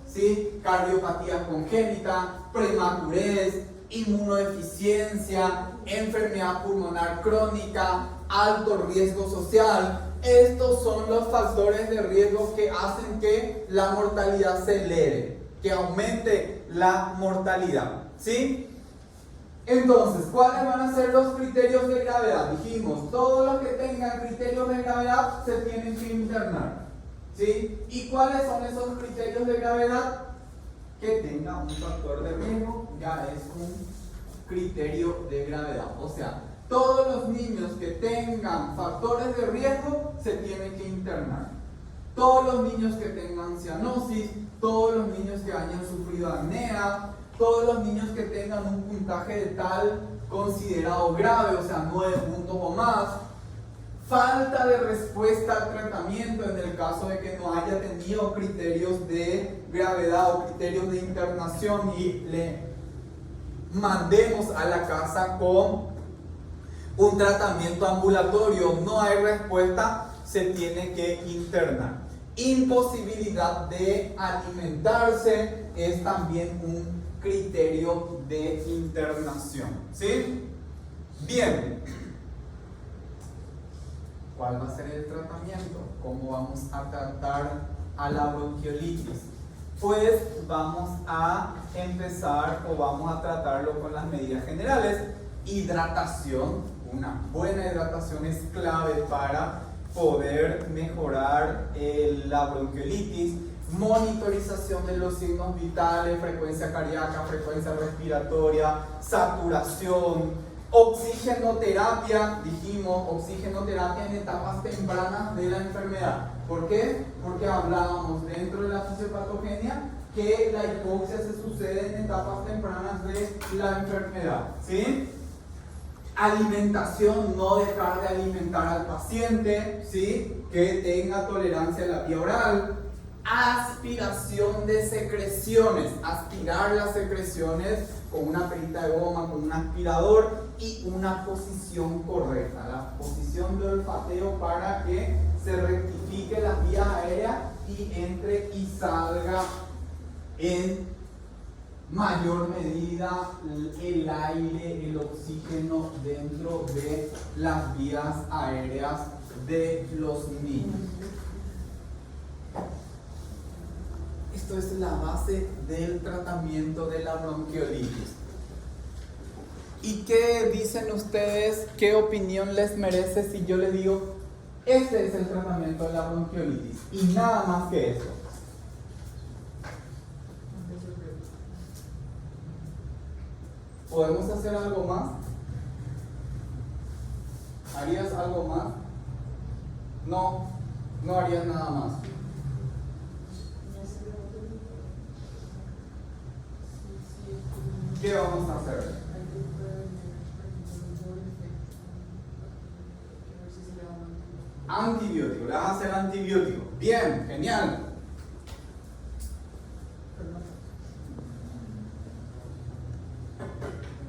¿sí? Cardiopatía congénita, prematurez, inmunodeficiencia, enfermedad pulmonar crónica, alto riesgo social. Estos son los factores de riesgo que hacen que la mortalidad se eleve, que aumente la mortalidad, ¿sí? Entonces, ¿cuáles van a ser los criterios de gravedad? Dijimos, todos los que tengan criterios de gravedad se tienen que internar, ¿sí? ¿Y cuáles son esos criterios de gravedad? Que tenga un factor de riesgo, ya es un criterio de gravedad. O sea, todos los niños que tengan factores de riesgo se tienen que internar. Todos los niños que tengan cianosis, todos los niños que hayan sufrido apnea, todos los niños que tengan un puntaje de tal considerado grave, o sea, 9 puntos o más, falta de respuesta al tratamiento en el caso de que no haya tenido criterios de gravedad o criterios de internación y le mandemos a la casa con un tratamiento ambulatorio, no hay respuesta, se tiene que internar. Imposibilidad de alimentarse es también un criterio de internación, ¿sí? Bien, ¿cuál va a ser el tratamiento? ¿Cómo vamos a tratar a la bronquiolitis? Pues vamos a empezar o vamos a tratarlo con las medidas generales. Hidratación, una buena hidratación es clave para poder mejorar la bronquiolitis. Monitorización de los signos vitales, frecuencia cardíaca, frecuencia respiratoria, saturación, oxigenoterapia, dijimos, oxigenoterapia en etapas tempranas de la enfermedad. ¿Por qué? Porque hablábamos dentro de la fisiopatogenia que la hipoxia se sucede en etapas tempranas de la enfermedad, ¿sí? Alimentación, no dejar de alimentar al paciente, ¿sí? Que tenga tolerancia a la vía oral. Aspiración de secreciones, aspirar las secreciones con una perita de goma, con un aspirador y una posición correcta, la posición de olfateo para que se rectifique las vías aéreas y entre y salga en mayor medida el aire, el oxígeno dentro de las vías aéreas de los niños. Esto es la base del tratamiento de la bronquiolitis. ¿Y qué dicen ustedes? ¿Qué opinión les merece si yo les digo, este es el tratamiento de la bronquiolitis y nada más que eso? ¿Podemos hacer algo más? ¿Harías algo más? No, no harías nada más. ¿Qué vamos a hacer? Antibiótico, le vas a hacer antibiótico. Bien, genial.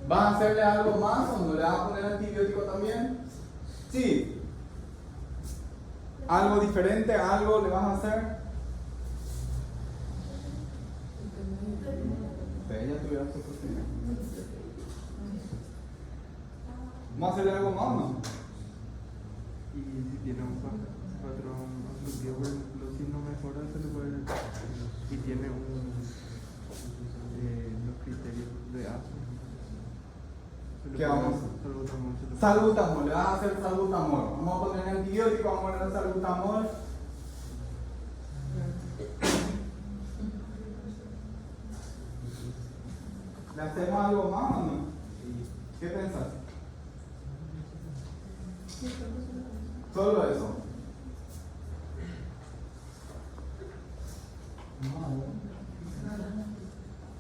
¿Vas a hacerle algo más o no le vas a poner antibiótico también? Sí. ¿Algo diferente? ¿Algo le vas a hacer? Ella tuviera su oportunidad. ¿Vamos a hacerle algo más o no? Y si tiene un patrón oclusivo, por ejemplo, si no mejora, se le puede. Y tiene los criterios de asma. ¿Qué vamos a hacer? Salbutamol, le vas a hacer salbutamol. Vamos a poner antibiótico, vamos a poner salbutamol. ¿Le hacemos algo más o no? ¿Qué pensás? Solo eso.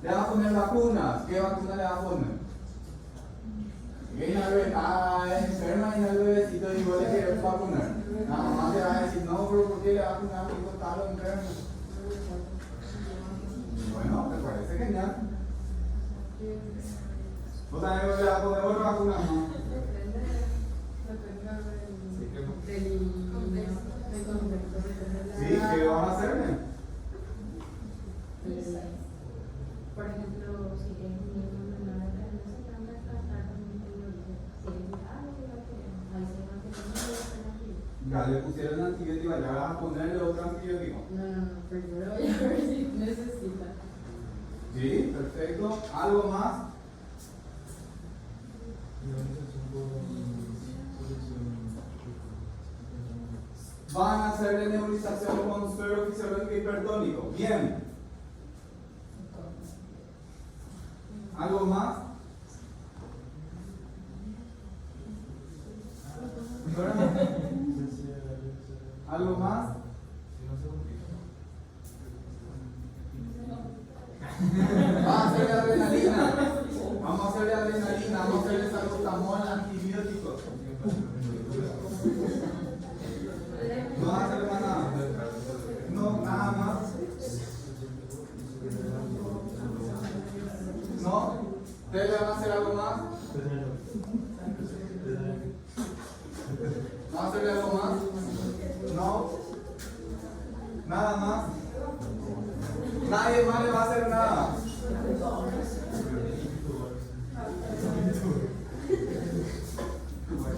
Le vas a poner vacunas. ¿Qué vacuna le vas a poner? Viene al bebé, es enferma y al bebecito y vos le quieres vacunar. La mamá te va a decir, no, pero ¿por qué le vas a vacunar? Porque está lo enfermo. Bueno, me parece genial. ¿Vos también le vas a poner otra vacuna? No. Sí, ¿qué van a hacerle? Por ejemplo, si es un niño menor de 3 meses, van a tratar con un antibiótico. Si es grave, ahí se va a tener un antibiótico. Ya le pusieron antibiótico, ya vas a ponerle otro antibiótico. No, primero voy a ver si necesita. Sí, perfecto. ¿Algo más? Van a hacerle nebulización con suero fisiológico hipertónico. Bien. ¿Algo más? ¿Algo más? Vamos a hacerle adrenalina. Vamos a hacerle adrenalina. Vamos a hacerle salbutamol, antibióticos. No va a hacerle más nada. No, nada más. No. ¿Ustedes le van a hacer algo más? ¿Vamos a hacerle algo más? No. Nada más. Nadie más le va a hacer nada.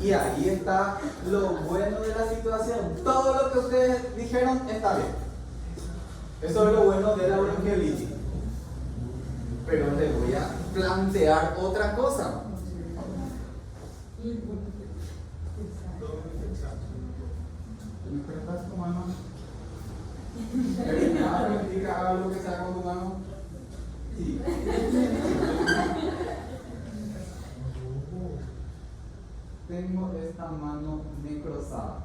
Y ahí está lo bueno de la situación. Todo lo que ustedes dijeron está bien. Eso es lo bueno de la bronquiolitis. Pero les voy a plantear otra cosa. ¿Me prestas tu mano? ¿Me vas a permitir que haga lo que sea con tu mano? Sí. Tengo esta mano necrosada.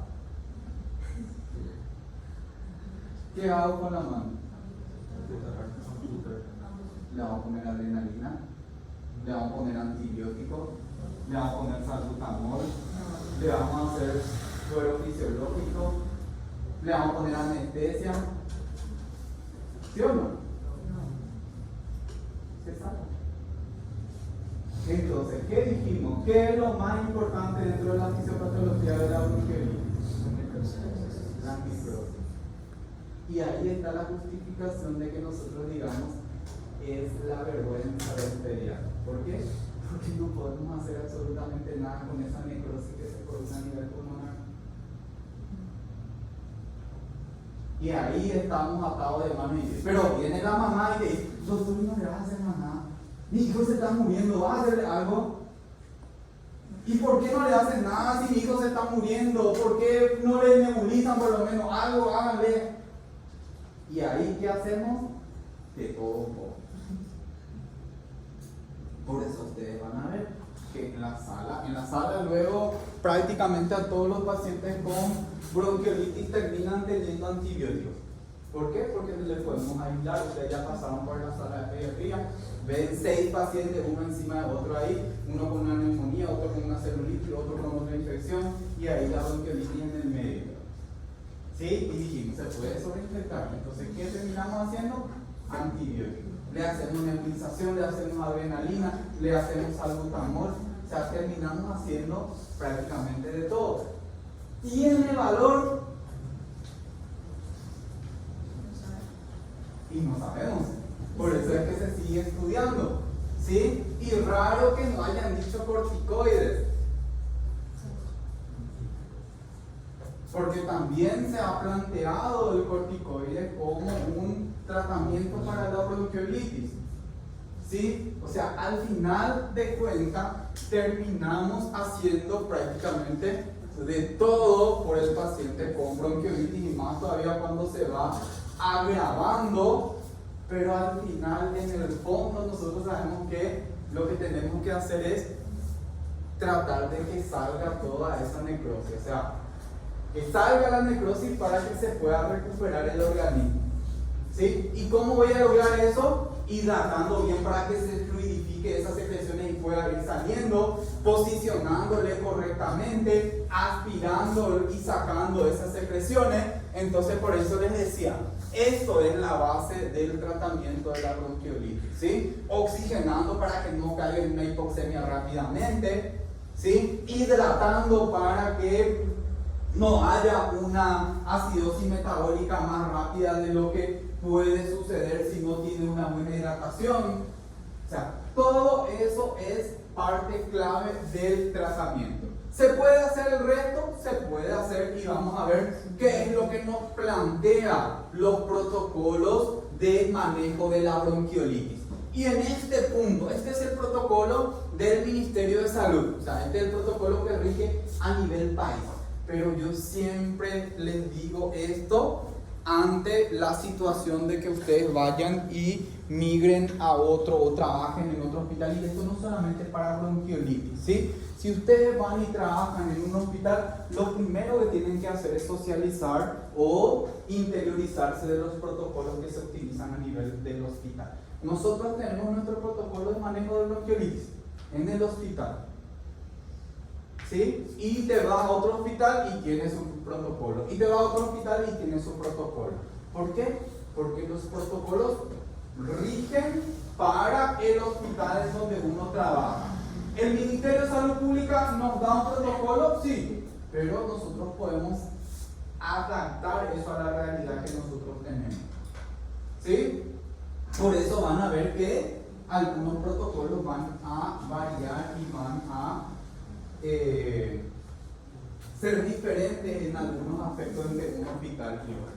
¿Qué hago con la mano? le vamos a poner adrenalina, le vamos a poner antibiótico, le vamos a poner salbutamol, le vamos a hacer suero fisiológico, le vamos a poner anestesia. ¿Sí o no? ¿Se sabe? Entonces, ¿qué dijimos? ¿Qué es lo más importante dentro de la fisiopatología de la bronquiolitis? La necrosis. Y ahí está la justificación de que nosotros digamos es la vergüenza del pediatra. ¿Por qué? Porque no podemos hacer absolutamente nada con esa necrosis que se produce a nivel pulmonar. Y ahí estamos atados de mano y pies. Pero viene la mamá y te dice, doctor, no le vas a hacer más nada. Mi hijo se está muriendo, ¿vas a hacerle algo? ¿Y por qué no le hacen nada si mi hijo se está muriendo? ¿Por qué no le nebulizan por lo menos algo? Háganle. Y ahí, ¿qué hacemos? De todo un poco. Por eso ustedes van a ver que en la sala luego prácticamente a todos los pacientes con bronquiolitis terminan teniendo antibióticos. ¿Por qué? Porque no les podemos aislar. Ustedes ya pasaron por la sala de pediatría, ven 6 pacientes, uno encima de otro ahí, uno con una neumonía, otro con una celulitis, otro con otra infección, y ahí la bronquiolitis en el medio. ¿Sí? Y dijimos, se puede sobreinfectar. Entonces, ¿qué terminamos haciendo? Antibióticos. Le hacemos nebulización, le hacemos adrenalina, le hacemos salbutamol, o sea, terminamos haciendo prácticamente de todo. ¿Tiene valor? Y no sabemos. Por eso es que se sigue estudiando. ¿Sí? Y raro que no hayan dicho corticoides. Porque también se ha planteado el corticoide como un tratamiento para la bronquiolitis. ¿Sí? O sea, al final de cuentas, terminamos haciendo prácticamente de todo por el paciente con bronquiolitis, y más todavía cuando se va agravando. Pero al final, en el fondo, nosotros sabemos que lo que tenemos que hacer es tratar de que salga toda esa necrosis. O sea, que salga la necrosis para que se pueda recuperar el organismo. ¿Sí? ¿Y cómo voy a lograr eso? Hidratando bien para que se fluidifique esas secreciones y pueda ir saliendo, posicionándole correctamente, aspirando y sacando esas secreciones. Entonces, por eso les decía, esto es la base del tratamiento de la bronquiolitis, ¿sí? Oxigenando para que no caiga en una hipoxemia rápidamente, ¿sí? Hidratando para que no haya una acidosis metabólica más rápida de lo que puede suceder si no tiene una buena hidratación. O sea, todo eso es parte clave del tratamiento. ¿Se puede hacer el resto? Se puede hacer, y vamos a ver qué es lo que nos plantea los protocolos de manejo de la bronquiolitis. Y en este punto, este es el protocolo del Ministerio de Salud. O sea, este es el protocolo que rige a nivel país. Pero yo siempre les digo esto ante la situación de que ustedes vayan y migren a otro o trabajen en otro hospital. Y esto no solamente para bronquiolitis, ¿sí? Si ustedes van y trabajan en un hospital, lo primero que tienen que hacer es socializar o interiorizarse de los protocolos que se utilizan a nivel del hospital. Nosotros tenemos nuestro protocolo de manejo de bronquiolitis en el hospital, ¿sí? Y te vas a otro hospital y tienes un protocolo. Y te vas a otro hospital y tienes un protocolo. ¿Por qué? Porque los protocolos rigen para el hospital en donde uno trabaja. ¿El Ministerio de Salud Pública nos da un protocolo? Sí, pero nosotros podemos adaptar eso a la realidad que nosotros tenemos, ¿sí? Por eso van a ver que algunos protocolos van a variar y van a ser diferentes en algunos aspectos entre un hospital y otro.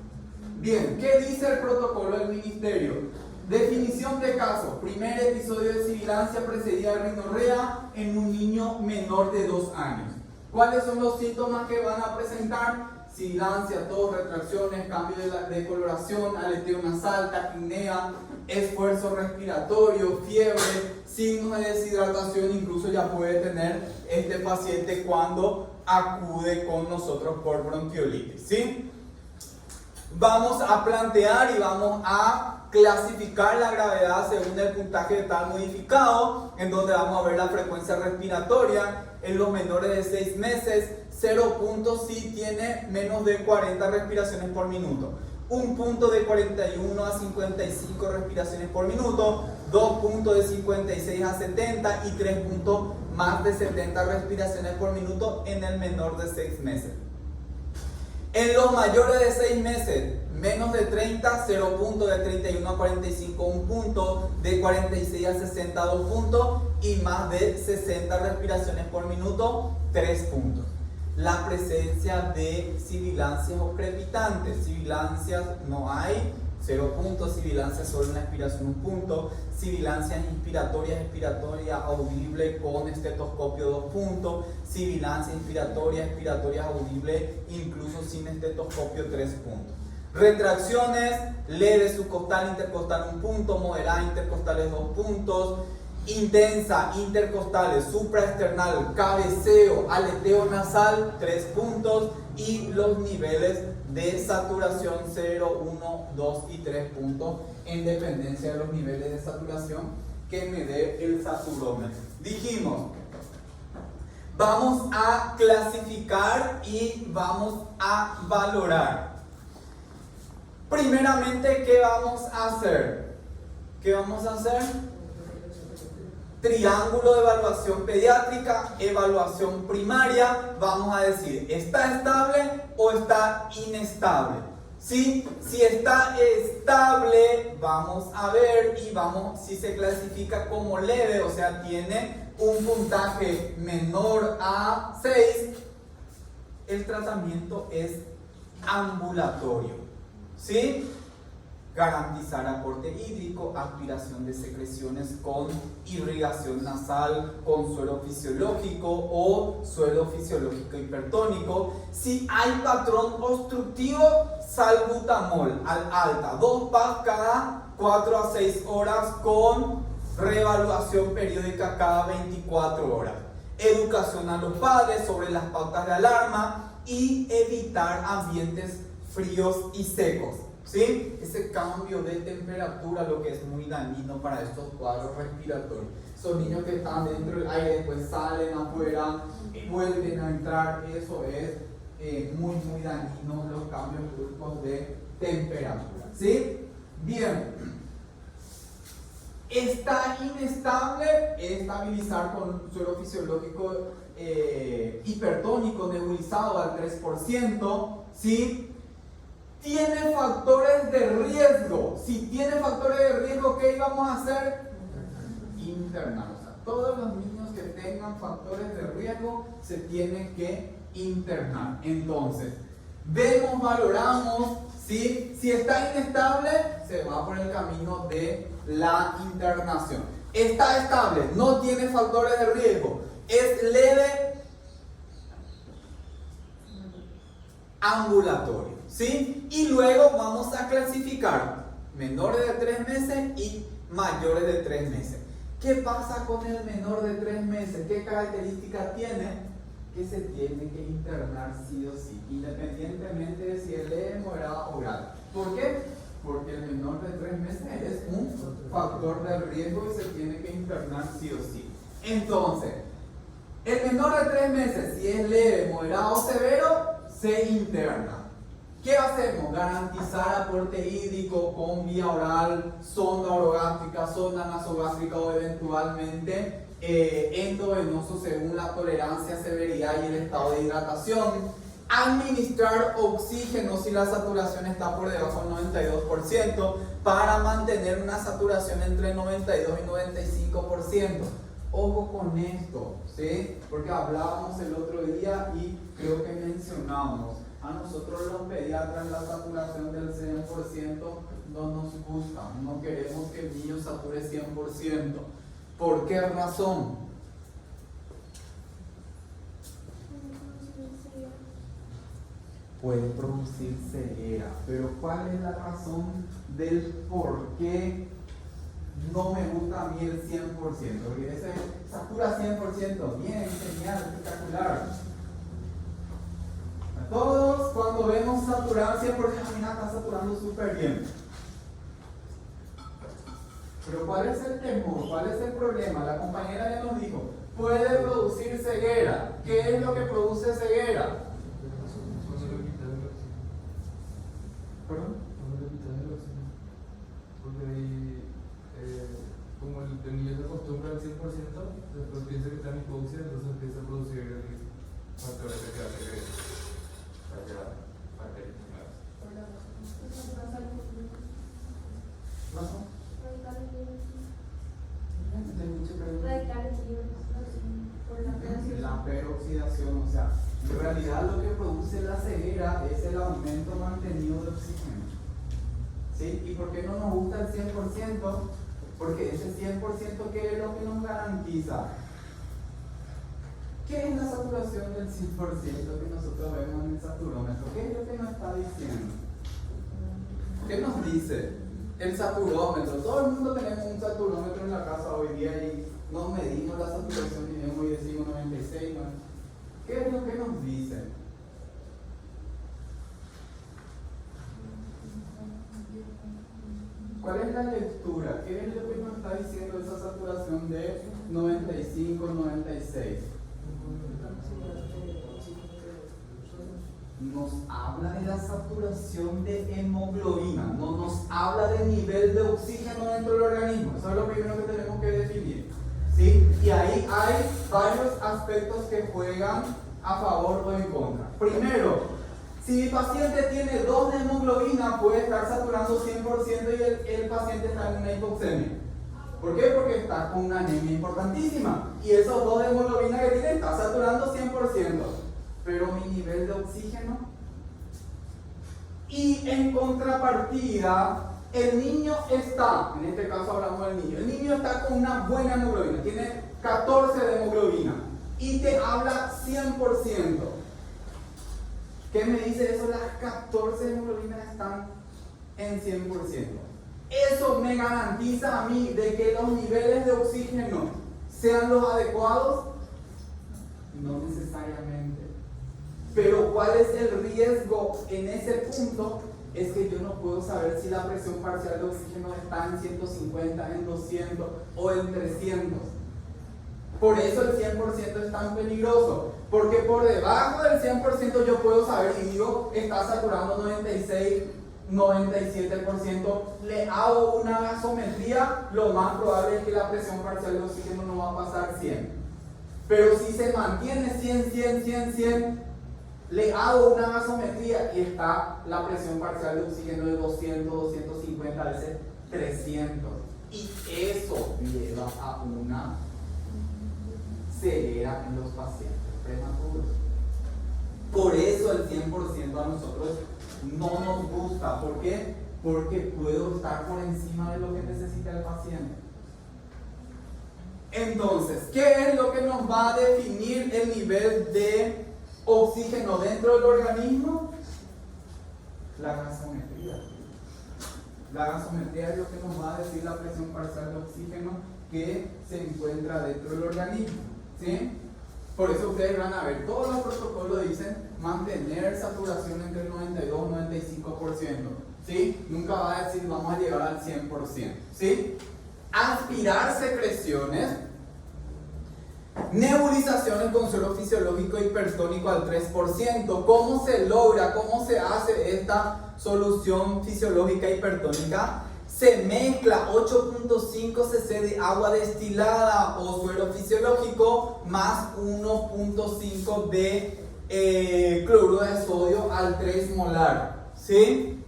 Bien, ¿qué dice el protocolo del Ministerio? Definición de caso: primer episodio de sibilancia precedida de rinorrea en un niño menor de 2 años. ¿Cuáles son los síntomas que van a presentar? Sibilancia, tos, retracciones, cambio de coloración, aleteo nasal, taquipnea, esfuerzo respiratorio, fiebre, signos de deshidratación. Incluso ya puede tener este paciente cuando acude con nosotros por bronquiolitis, ¿sí? Vamos a plantear y vamos a clasificar la gravedad según el puntaje de tal modificado, en donde vamos a ver la frecuencia respiratoria. En los menores de 6 meses, 0 puntos si tiene menos de 40 respiraciones por minuto. 1 punto de 41 a 55 respiraciones por minuto, 2 puntos de 56 a 70 y 3 puntos más de 70 respiraciones por minuto en el menor de 6 meses. En los mayores de 6 meses, menos de 30, 0 puntos, de 31 a 45, 1 punto, de 46 a 60, 2 puntos y más de 60 respiraciones por minuto, 3 puntos. La presencia de sibilancias o crepitantes. Sibilancias no hay, 0 puntos. Sibilancias solo en la expiración, 1 punto. Sibilancias inspiratorias, expiratoria audible con estetoscopio, 2 puntos. Sibilancias expiratorias audible incluso sin estetoscopio, 3 puntos. Retracciones, leve subcostal, intercostal 1 punto, moderada intercostales 2 puntos. Intensa, intercostales, supraesternal, cabeceo, aleteo nasal, 3 puntos. Y los niveles de saturación 0, 1, 2 y 3 puntos en dependencia de los niveles de saturación que me dé el saturómetro. Dijimos, vamos a clasificar y vamos a valorar. Primeramente, ¿qué vamos a hacer? ¿Qué vamos a hacer? Triángulo de evaluación pediátrica, evaluación primaria. Vamos a decir, ¿está estable o está inestable? ¿Sí? Si está estable, vamos a ver y vamos, si se clasifica como leve, o sea, tiene un puntaje menor a 6, el tratamiento es ambulatorio. ¿Sí? Garantizar aporte hídrico, aspiración de secreciones con irrigación nasal, con suelo fisiológico o suelo fisiológico hipertónico. Si hay patrón obstructivo, salbutamol al alta, 2 PAS cada 4 a 6 horas con reevaluación periódica cada 24 horas. Educación a los padres sobre las pautas de alarma y evitar ambientes fríos y secos. ¿Sí? Ese cambio de temperatura, lo que es muy dañino para estos cuadros respiratorios. Son niños que están dentro del aire, después salen afuera y vuelven a entrar. Eso es muy dañino, los cambios bruscos de temperatura. ¿Sí? Bien. Está inestable, estabilizar con suelo fisiológico hipertónico nebulizado al 3%. ¿Sí? Tiene factores de riesgo. Si tiene factores de riesgo, ¿qué íbamos a hacer? Internar. O sea, todos los niños que tengan factores de riesgo se tienen que internar. Entonces, vemos, valoramos. ¿Sí? Si está inestable, se va por el camino de la internación. Está estable, no tiene factores de riesgo, es leve, ambulatorio. ¿Sí? Y luego vamos a clasificar menores de 3 meses y mayores de 3 meses. ¿Qué pasa con el menor de 3 meses? ¿Qué características tiene? Que se tiene que internar sí o sí, independientemente de si es leve, moderado o grave. ¿Por qué? Porque el menor de 3 meses es un factor de riesgo y se tiene que internar sí o sí. Entonces, el menor de 3 meses, si es leve, moderado o severo, se interna. ¿Qué hacemos? Garantizar aporte hídrico con vía oral, sonda orogástrica, sonda nasogástrica o eventualmente endovenoso según la tolerancia, severidad y el estado de hidratación. Administrar oxígeno si la saturación está por debajo del 92% para mantener una saturación entre 92 y 95%. Ojo con esto, ¿sí? Porque hablábamos el otro día y creo que mencionamos. A nosotros los pediatras la saturación del 100% no nos gusta, no queremos que el niño sature 100%. ¿Por qué razón? Puede producir ceguera, pero ¿cuál es la razón del por qué no me gusta a mí el 100%? Porque ese satura 100%, bien, genial, espectacular. Todos cuando vemos saturar 100%, mira, está saturando súper bien. Pero ¿cuál es el temor? ¿Cuál es el problema? La compañera ya nos dijo, puede producir ceguera. ¿Qué es lo que produce ceguera? Cuando le quitas el oxígeno. ¿Perdón? Cuando le quitas el oxígeno. Porque ahí, como el niño se acostumbra al 100%, después piensa que está en hipoxia, entonces empieza a producir factores de crear secretos. Para crear bacterias nuevas. Por la razón. ¿Razón? Radicales libres. Te escuché, pero- Radicales libres. Por la creación. La peroxidación, o sea, en realidad lo que produce la ceguera es el aumento mantenido de oxígeno. ¿Sí? ¿Y por qué no nos gusta el 100%? Porque ese 100% ¿qué es lo que nos garantiza? ¿Qué es la saturación del 100% que nosotros vemos en el saturómetro? ¿Qué es lo que nos está diciendo? ¿Qué nos dice el saturómetro? Todo el mundo tenemos un saturómetro en la casa hoy día y nos medimos la saturación y vemos y decimos 96, ¿no? ¿Qué es lo que nos dice? ¿Cuál es la lectura? ¿Qué es lo que nos está diciendo esa saturación de 95, 96? Nos habla de la saturación de hemoglobina, no nos habla del nivel de oxígeno dentro del organismo. Eso es lo primero que tenemos que definir. ¿Sí? Y ahí hay varios aspectos que juegan a favor o en contra. Primero, si mi paciente tiene 2 de hemoglobina, puede estar saturando 100% y el paciente está en una hipoxemia. ¿Por qué? Porque está con una anemia importantísima. Y esos 2 de hemoglobina que tiene está saturando 100%. Pero mi nivel de oxígeno. Y en contrapartida, el niño está, en este caso hablamos del niño, el niño está con una buena hemoglobina, tiene 14 de hemoglobina y te habla 100%. ¿Qué me dice eso? Las 14 hemoglobinas están en 100%. Eso me garantiza a mí de que los niveles de oxígeno sean los adecuados. No necesariamente. Pero ¿cuál es el riesgo en ese punto? Es que yo no puedo saber si la presión parcial de oxígeno está en 150, en 200 o en 300. Por eso el 100% es tan peligroso. Porque por debajo del 100% yo puedo saber y digo, está saturando 96, 97%. Le hago una gasometría, lo más probable es que la presión parcial de oxígeno no va a pasar 100. Pero si se mantiene 100, le hago una gasometría y está la presión parcial de oxígeno de 200, 250, a veces 300. Y eso lleva a una ceguera en los pacientes prematuros. Por eso el 100% a nosotros no nos gusta. ¿Por qué? Porque puedo estar por encima de lo que necesita el paciente. Entonces, ¿qué es lo que nos va a definir el nivel de oxígeno dentro del organismo? La gasometría. La gasometría es lo que nos va a decir la presión parcial de oxígeno que se encuentra dentro del organismo. ¿Sí? Por eso ustedes van a ver, todos los protocolos dicen mantener saturación entre el 92 y 95%. ¿Sí? Nunca va a decir vamos a llegar al 100%. ¿Sí? Aspirar secreciones, nebulizaciones con suero fisiológico hipertónico al 3%. ¿Cómo se logra? ¿Cómo se hace esta solución fisiológica hipertónica? Se mezcla 8.5 cc de agua destilada o suero fisiológico más 1.5 de cloruro de sodio al 3 molar. ¿Sí?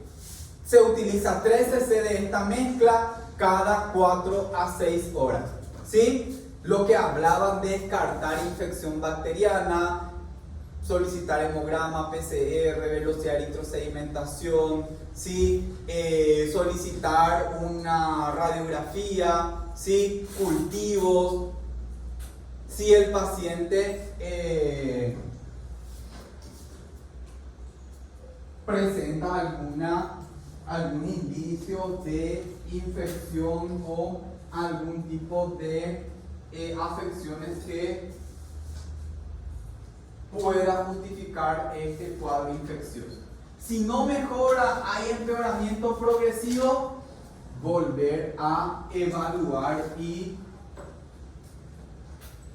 Se utiliza 3 cc de esta mezcla cada 4 a 6 horas. ¿Sí? Lo que hablaban de descartar infección bacteriana, solicitar hemograma, PCR, velocidad de eritrosedimentación, ¿sí? Solicitar una radiografía, ¿sí? Cultivos, si el paciente presenta algún indicio de infección o algún tipo de afecciones que pueda justificar este cuadro infeccioso. Si no mejora, hay empeoramiento progresivo, volver a evaluar y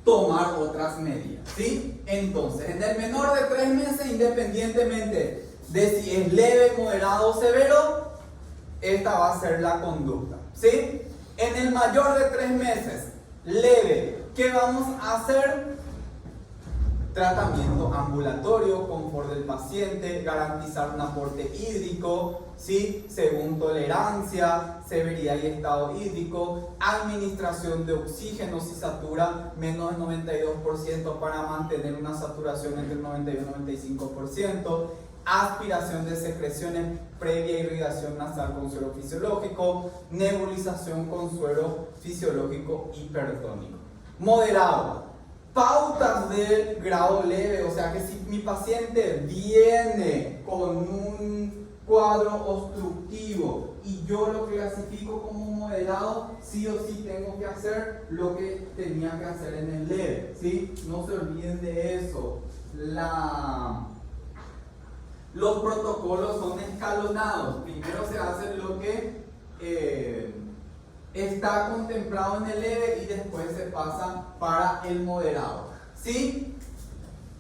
tomar otras medidas, ¿sí? Entonces, en el menor de 3 meses, independientemente de si es leve, moderado o severo, esta va a ser la conducta, ¿sí? En el mayor de 3 meses, leve, ¿qué vamos a hacer? Tratamiento ambulatorio, confort del paciente, garantizar un aporte hídrico, ¿sí? Según tolerancia, severidad y estado hídrico, administración de oxígeno si satura menos del 92% para mantener una saturación entre el 91 y 95%, aspiración de secreciones previa irrigación nasal con suero fisiológico, nebulización con suero fisiológico hipertónico. Moderado. Pautas del grado leve, o sea que si mi paciente viene con un cuadro obstructivo y yo lo clasifico como moderado, sí o sí tengo que hacer lo que tenía que hacer en el leve, ¿sí? No se olviden de eso. Los protocolos son escalonados. Primero se hace lo que está contemplado en el leve y después se pasa para el moderado, ¿sí?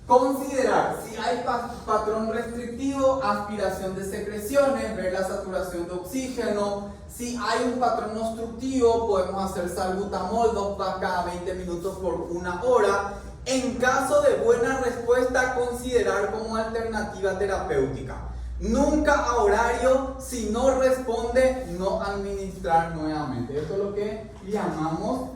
Considerar si hay patrón restrictivo, aspiración de secreciones, ver la saturación de oxígeno. Si hay un patrón obstructivo, podemos hacer salbutamol 2 cada 20 minutos por 1 hora. En caso de buena respuesta, considerar como alternativa terapéutica. Nunca a horario, si no responde, no administrar nuevamente. Esto es lo que llamamos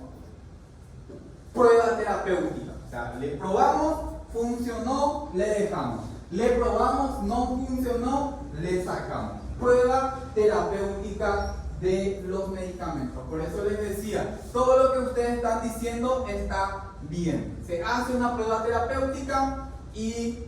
prueba terapéutica. O sea, le probamos, funcionó, le dejamos. Le probamos, no funcionó, le sacamos. Prueba terapéutica de los medicamentos. Por eso les decía, todo lo que ustedes están diciendo está bien. Se hace una prueba terapéutica y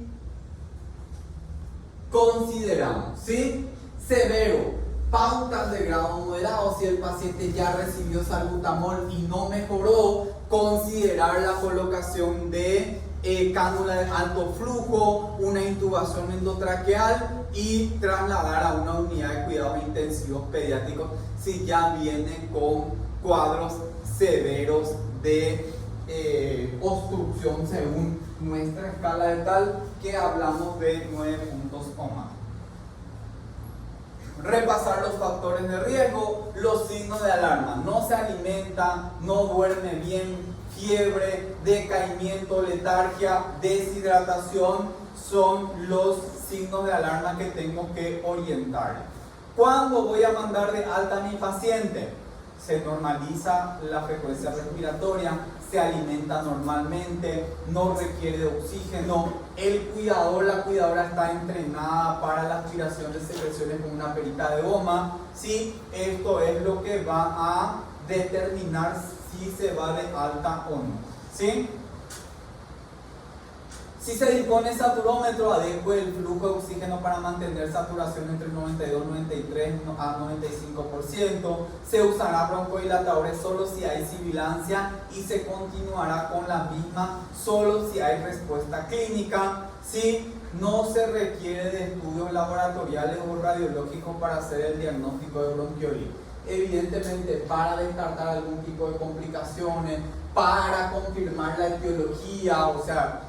consideramos, ¿sí? Severo, pautas de grado moderado. Si el paciente ya recibió salbutamol y no mejoró, considerar la colocación de cánula de alto flujo, una intubación endotraqueal y trasladar a una unidad de cuidados intensivos pediátricos si ya viene con cuadros severos de obstrucción según nuestra escala de tal que hablamos de 9 puntos o más. Repasar los factores de riesgo, los signos de alarma: no se alimenta, no duerme bien, fiebre, decaimiento, letargia, deshidratación son los signos de alarma que tengo que orientar. ¿Cuándo voy a mandar de alta a mi paciente? Se normaliza la frecuencia respiratoria, se alimenta normalmente, no requiere de oxígeno, el cuidador, la cuidadora está entrenada para la aspiración de secreciones con una perita de goma, ¿sí? Esto es lo que va a determinar si se va de alta o no, ¿sí? Si se dispone saturómetro, adecue el flujo de oxígeno para mantener saturación entre 92, 93 a 95%. Se usará broncodilatadores solo si hay sibilancia y se continuará con la misma solo si hay respuesta clínica. ¿Sí? No se requiere de estudios laboratoriales o radiológicos para hacer el diagnóstico de bronquiolitis. Evidentemente, para descartar algún tipo de complicaciones, para confirmar la etiología, o sea,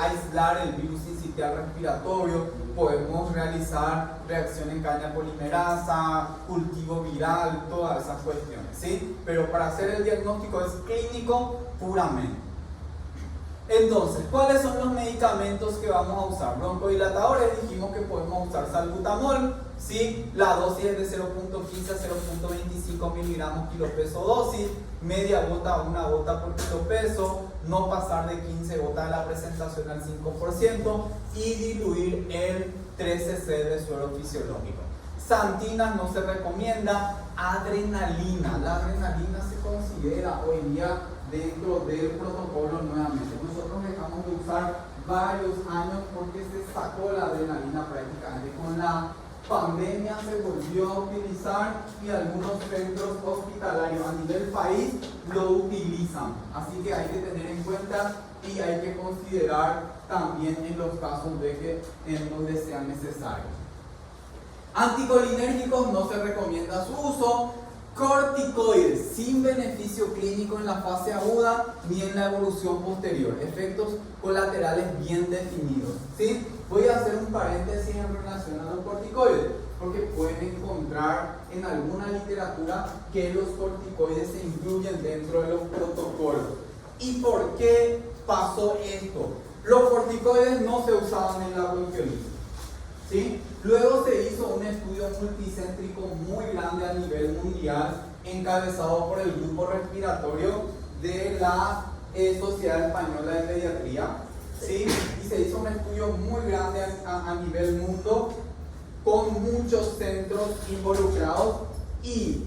aislar el virus sincitial respiratorio, podemos realizar reacción en cadena polimerasa, cultivo viral, todas esas cuestiones, ¿sí? Pero para hacer el diagnóstico es clínico puramente. Entonces, ¿cuáles son los medicamentos que vamos a usar? Broncodilatadores, dijimos que podemos usar salbutamol, ¿sí? La dosis es de 0.15 a 0.25 miligramos kilopeso dosis, media gota a 1 gota por kilopeso, no pasar de 15 gotas de la presentación al 5% y diluir en 13 cc de suero fisiológico. Santina no se recomienda. Adrenalina, la adrenalina se considera hoy día dentro del protocolo nuevamente. Nosotros dejamos de usar varios años porque se sacó la adrenalina prácticamente. Con la pandemia se volvió a utilizar y algunos centros hospitalarios a nivel país lo utilizan. Así que hay que tener en cuenta y hay que considerar también en los casos de que en donde sea necesario. Anticolinérgicos no se recomienda su uso. Corticoides sin beneficio clínico en la fase aguda ni en la evolución posterior. Efectos colaterales bien definidos. ¿Sí? Voy a hacer un paréntesis en relación a los corticoides, porque pueden encontrar en alguna literatura que los corticoides se incluyen dentro de los protocolos. ¿Y por qué pasó esto? Los corticoides no se usaban en la bronquiolitis. ¿Sí? Luego se hizo un estudio multicéntrico muy grande a nivel mundial, encabezado por el grupo respiratorio de la Sociedad Española de Pediatría. ¿Sí? Y se hizo un estudio muy grande a nivel mundo, con muchos centros involucrados, y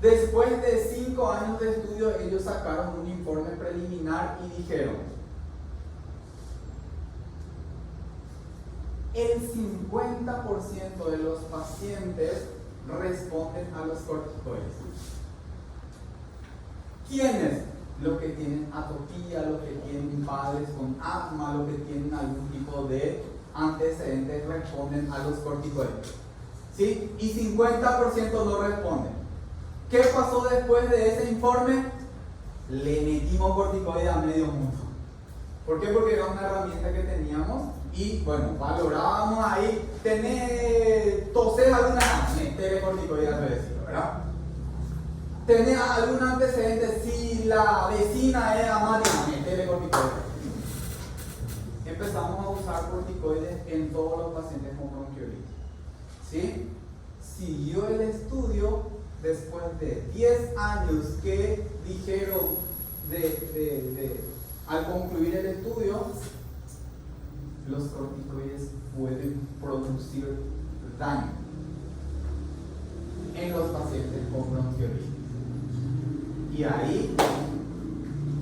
después de 5 años de estudio ellos sacaron un informe preliminar y dijeron: el 50% de los pacientes responden a los corticoides. ¿Quiénes? Los que tienen atopía, los que tienen padres con asma, los que tienen algún tipo de antecedentes responden a los corticoides. ¿Sí? Y 50% no responden. ¿Qué pasó después de ese informe? Le metimos corticoides a medio mundo. ¿Por qué? Porque era una herramienta que teníamos y, bueno, valorábamos ahí. ¿Tosés alguna? Métele corticoides al vecino, ¿verdad? ¿Tenés algún antecedente? Si la vecina es amática, métele corticoides. Empezamos a usar corticoides en todos los pacientes con bronquiolitis. ¿Sí? Siguió el estudio después de 10 años que dijeron al concluir el estudio, los corticoides pueden producir daño en los pacientes con bronquiolitis. Y ahí,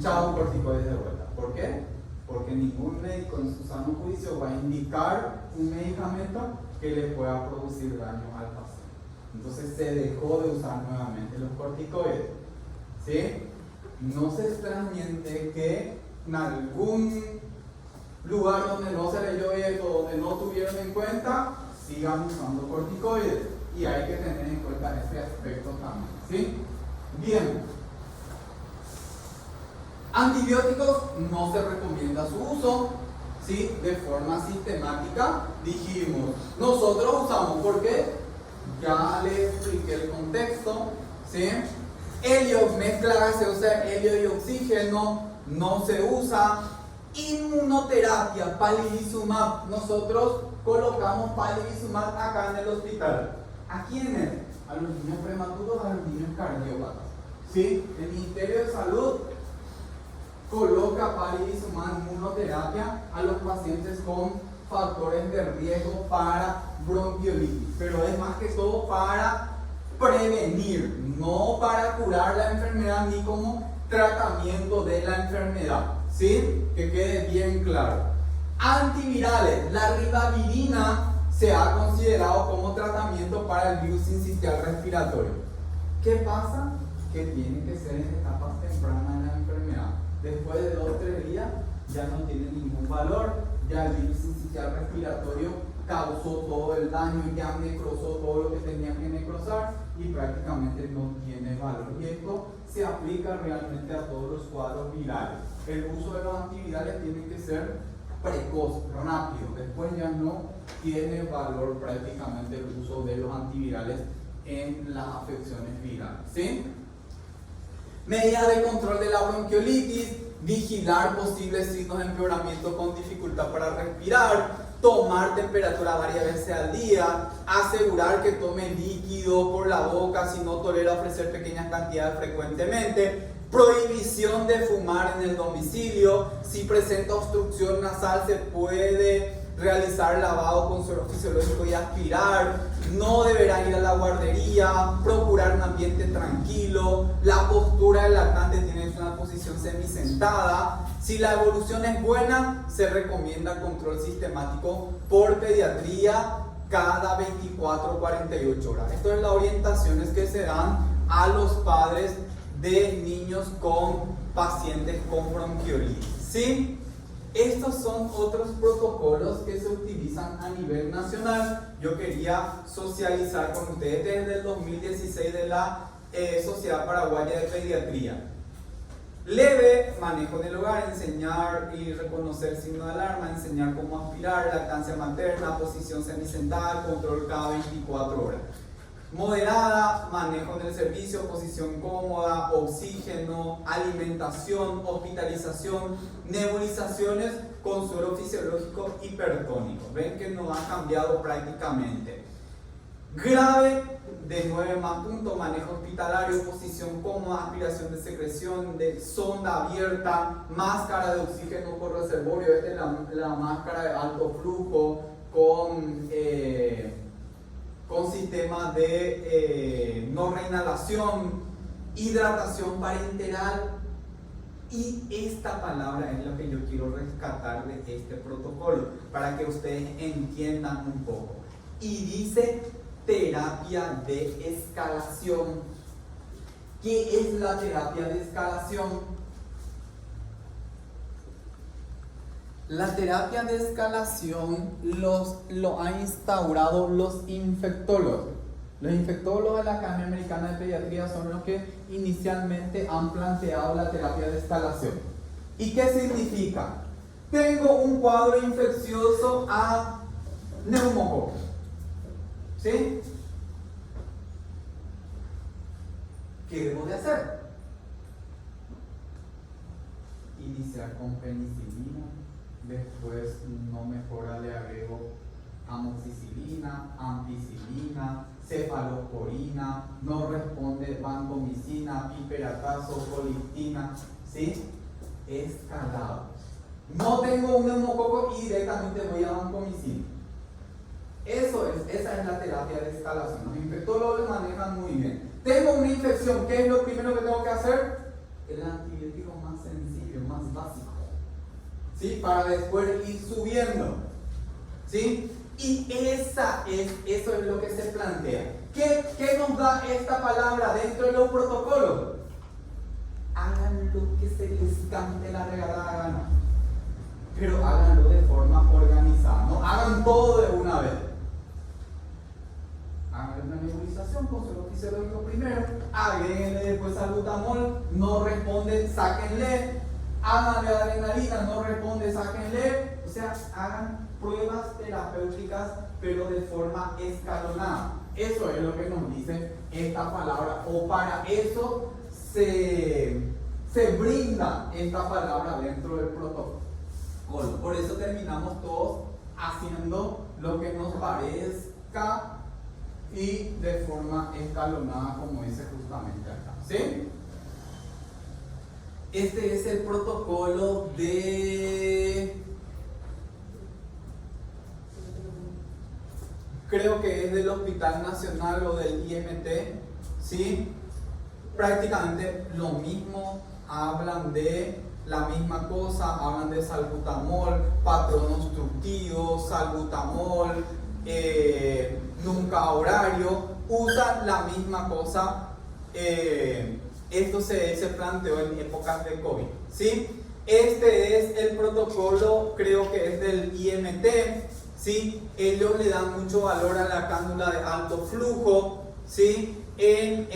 chao corticoides de vuelta. ¿Por qué? Porque ningún médico en su sano juicio va a indicar un medicamento que le pueda producir daño al paciente. Entonces se dejó de usar nuevamente los corticoides. ¿Sí? No se extrañen de que en algún lugar donde no se leyó esto, donde no tuvieron en cuenta, sigan usando corticoides. Y hay que tener en cuenta este aspecto también. ¿Sí? Bien. Antibióticos no se recomienda su uso. ¿Sí? De forma sistemática. Dijimos, nosotros usamos, ¿por qué? Ya les expliqué el contexto. ¿Sí? Helio, mezcla gaseosa, helio y oxígeno, no se usa. Inmunoterapia, palivizumab. Nosotros colocamos palivizumab acá en el hospital. ¿A quiénes? A los niños prematuros, a los niños cardiópatas. ¿Sí? El Ministerio de Salud coloca palivizumab inmunoterapia a los pacientes con factores de riesgo para bronquiolitis, pero es más que todo para prevenir, no para curar la enfermedad ni como tratamiento de la enfermedad. ¿Sí? Que quede bien claro. Antivirales, la ribavirina se ha considerado como tratamiento para el virus sincicial respiratorio. ¿Qué pasa? Que tiene que ser en etapas tempranas de la enfermedad. Después de 2 o 3 días ya no tiene ningún valor, ya el virus sincicial respiratorio causó todo el daño, ya necrosó todo lo que tenía que necrosar y prácticamente no tiene valor. Y esto se aplica realmente a todos los cuadros virales. El uso de los antivirales tiene que ser precoz, rápido. Después ya no tiene valor prácticamente el uso de los antivirales en las afecciones virales. ¿Sí? Medidas de control de la bronquiolitis, vigilar posibles signos de empeoramiento con dificultad para respirar, tomar temperatura varias veces al día, asegurar que tome líquido por la boca si no tolera ofrecer pequeñas cantidades frecuentemente, prohibición de fumar en el domicilio, si presenta obstrucción nasal se puede realizar lavado con suero fisiológico y aspirar, no deberá ir a la guardería, procurar un ambiente tranquilo, la postura del lactante tiene que ser una posición semisentada. Si la evolución es buena, se recomienda control sistemático por pediatría cada 24 o 48 horas. Esto es las orientaciones que se dan a los padres de niños con pacientes con bronquiolitis. ¿Sí? Estos son otros protocolos que se utilizan a nivel nacional. Yo quería socializar con ustedes desde el 2016 de la Sociedad Paraguaya de Pediatría. Leve, manejo del hogar, enseñar y reconocer signo de alarma, enseñar cómo aspirar, lactancia materna, posición semisentada, control cada 24 horas. Moderada, manejo del servicio, posición cómoda, oxígeno, alimentación, hospitalización, nebulizaciones con suero fisiológico hipertónico. Ven que no ha cambiado prácticamente. Grave, de 9 más puntos, manejo hospitalario, posición cómoda, aspiración de secreción, de sonda abierta, máscara de oxígeno por reservorio. Esta es la máscara de alto flujo con sistema de no reinhalación, hidratación parenteral. Y esta palabra es la que yo quiero rescatar de este protocolo para que ustedes entiendan un poco. Y dice terapia de escalación. ¿Qué es la terapia de escalación? La terapia de escalación lo han instaurado los infectólogos. Los infectólogos de la Academia Americana de Pediatría son los que inicialmente han planteado la terapia de escalación. ¿Y qué significa? Tengo un cuadro infeccioso a neumococo. ¿Sí? ¿Qué debo de hacer? Iniciar con penicilina, después no mejora, le agrego amoxicilina, ampicilina, cefalosporina, no responde vancomicina, piperatazo, colistina, ¿sí? Escalado. No tengo un neumococo y directamente voy a vancomicina. Esa es la terapia de escalación. Los infectólogos lo manejan muy bien. Tengo una infección, ¿qué es lo primero que tengo que hacer? El antibiótico más sencillo, más básico, ¿sí? Para después ir subiendo, ¿sí? Y eso es lo que se plantea. ¿Qué nos da esta palabra dentro de los protocolos? Hagan lo que se les cante la regalada gana, pero háganlo de forma organizada, no hagan todo de una vez. Hagan una nebulización con suero fisiológico primero, agréguenle después salbutamol, no responde, sáquenle, háganle adrenalina, no responde, sáquenle. O sea, hagan pruebas terapéuticas pero de forma escalonada. Eso es lo que nos dice esta palabra, o para eso se brinda esta palabra dentro del protocolo. Por eso terminamos todos haciendo lo que nos parezca y de forma escalonada, como dice justamente acá, ¿sí? Este es el protocolo creo que es del Hospital Nacional o del IMT, ¿sí? Prácticamente lo mismo, hablan de la misma cosa, hablan de salbutamol, patrón obstructivo, salbutamol, nunca horario, usan la misma cosa. Esto se planteó en épocas de COVID, ¿sí? Este es el protocolo, creo que es del IMT, ¿sí? Ellos le dan mucho valor a la cánula de alto flujo, ¿sí? En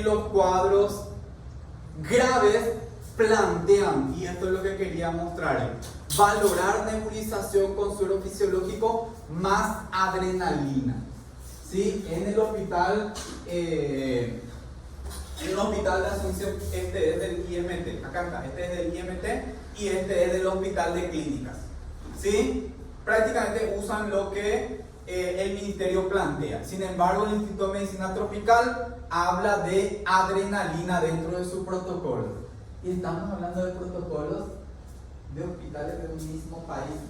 los cuadros graves plantean, y esto es lo que quería mostrarles, valorar nebulización con suero fisiológico más adrenalina, ¿sí? En el hospital de Asunción, este es del IMT, acá está, este es del IMT y este es del Hospital de Clínicas, ¿sí? Prácticamente usan lo que el ministerio plantea. Sin embargo, el Instituto de Medicina Tropical habla de adrenalina dentro de su protocolo. Y estamos hablando de protocolos de hospitales de un mismo país.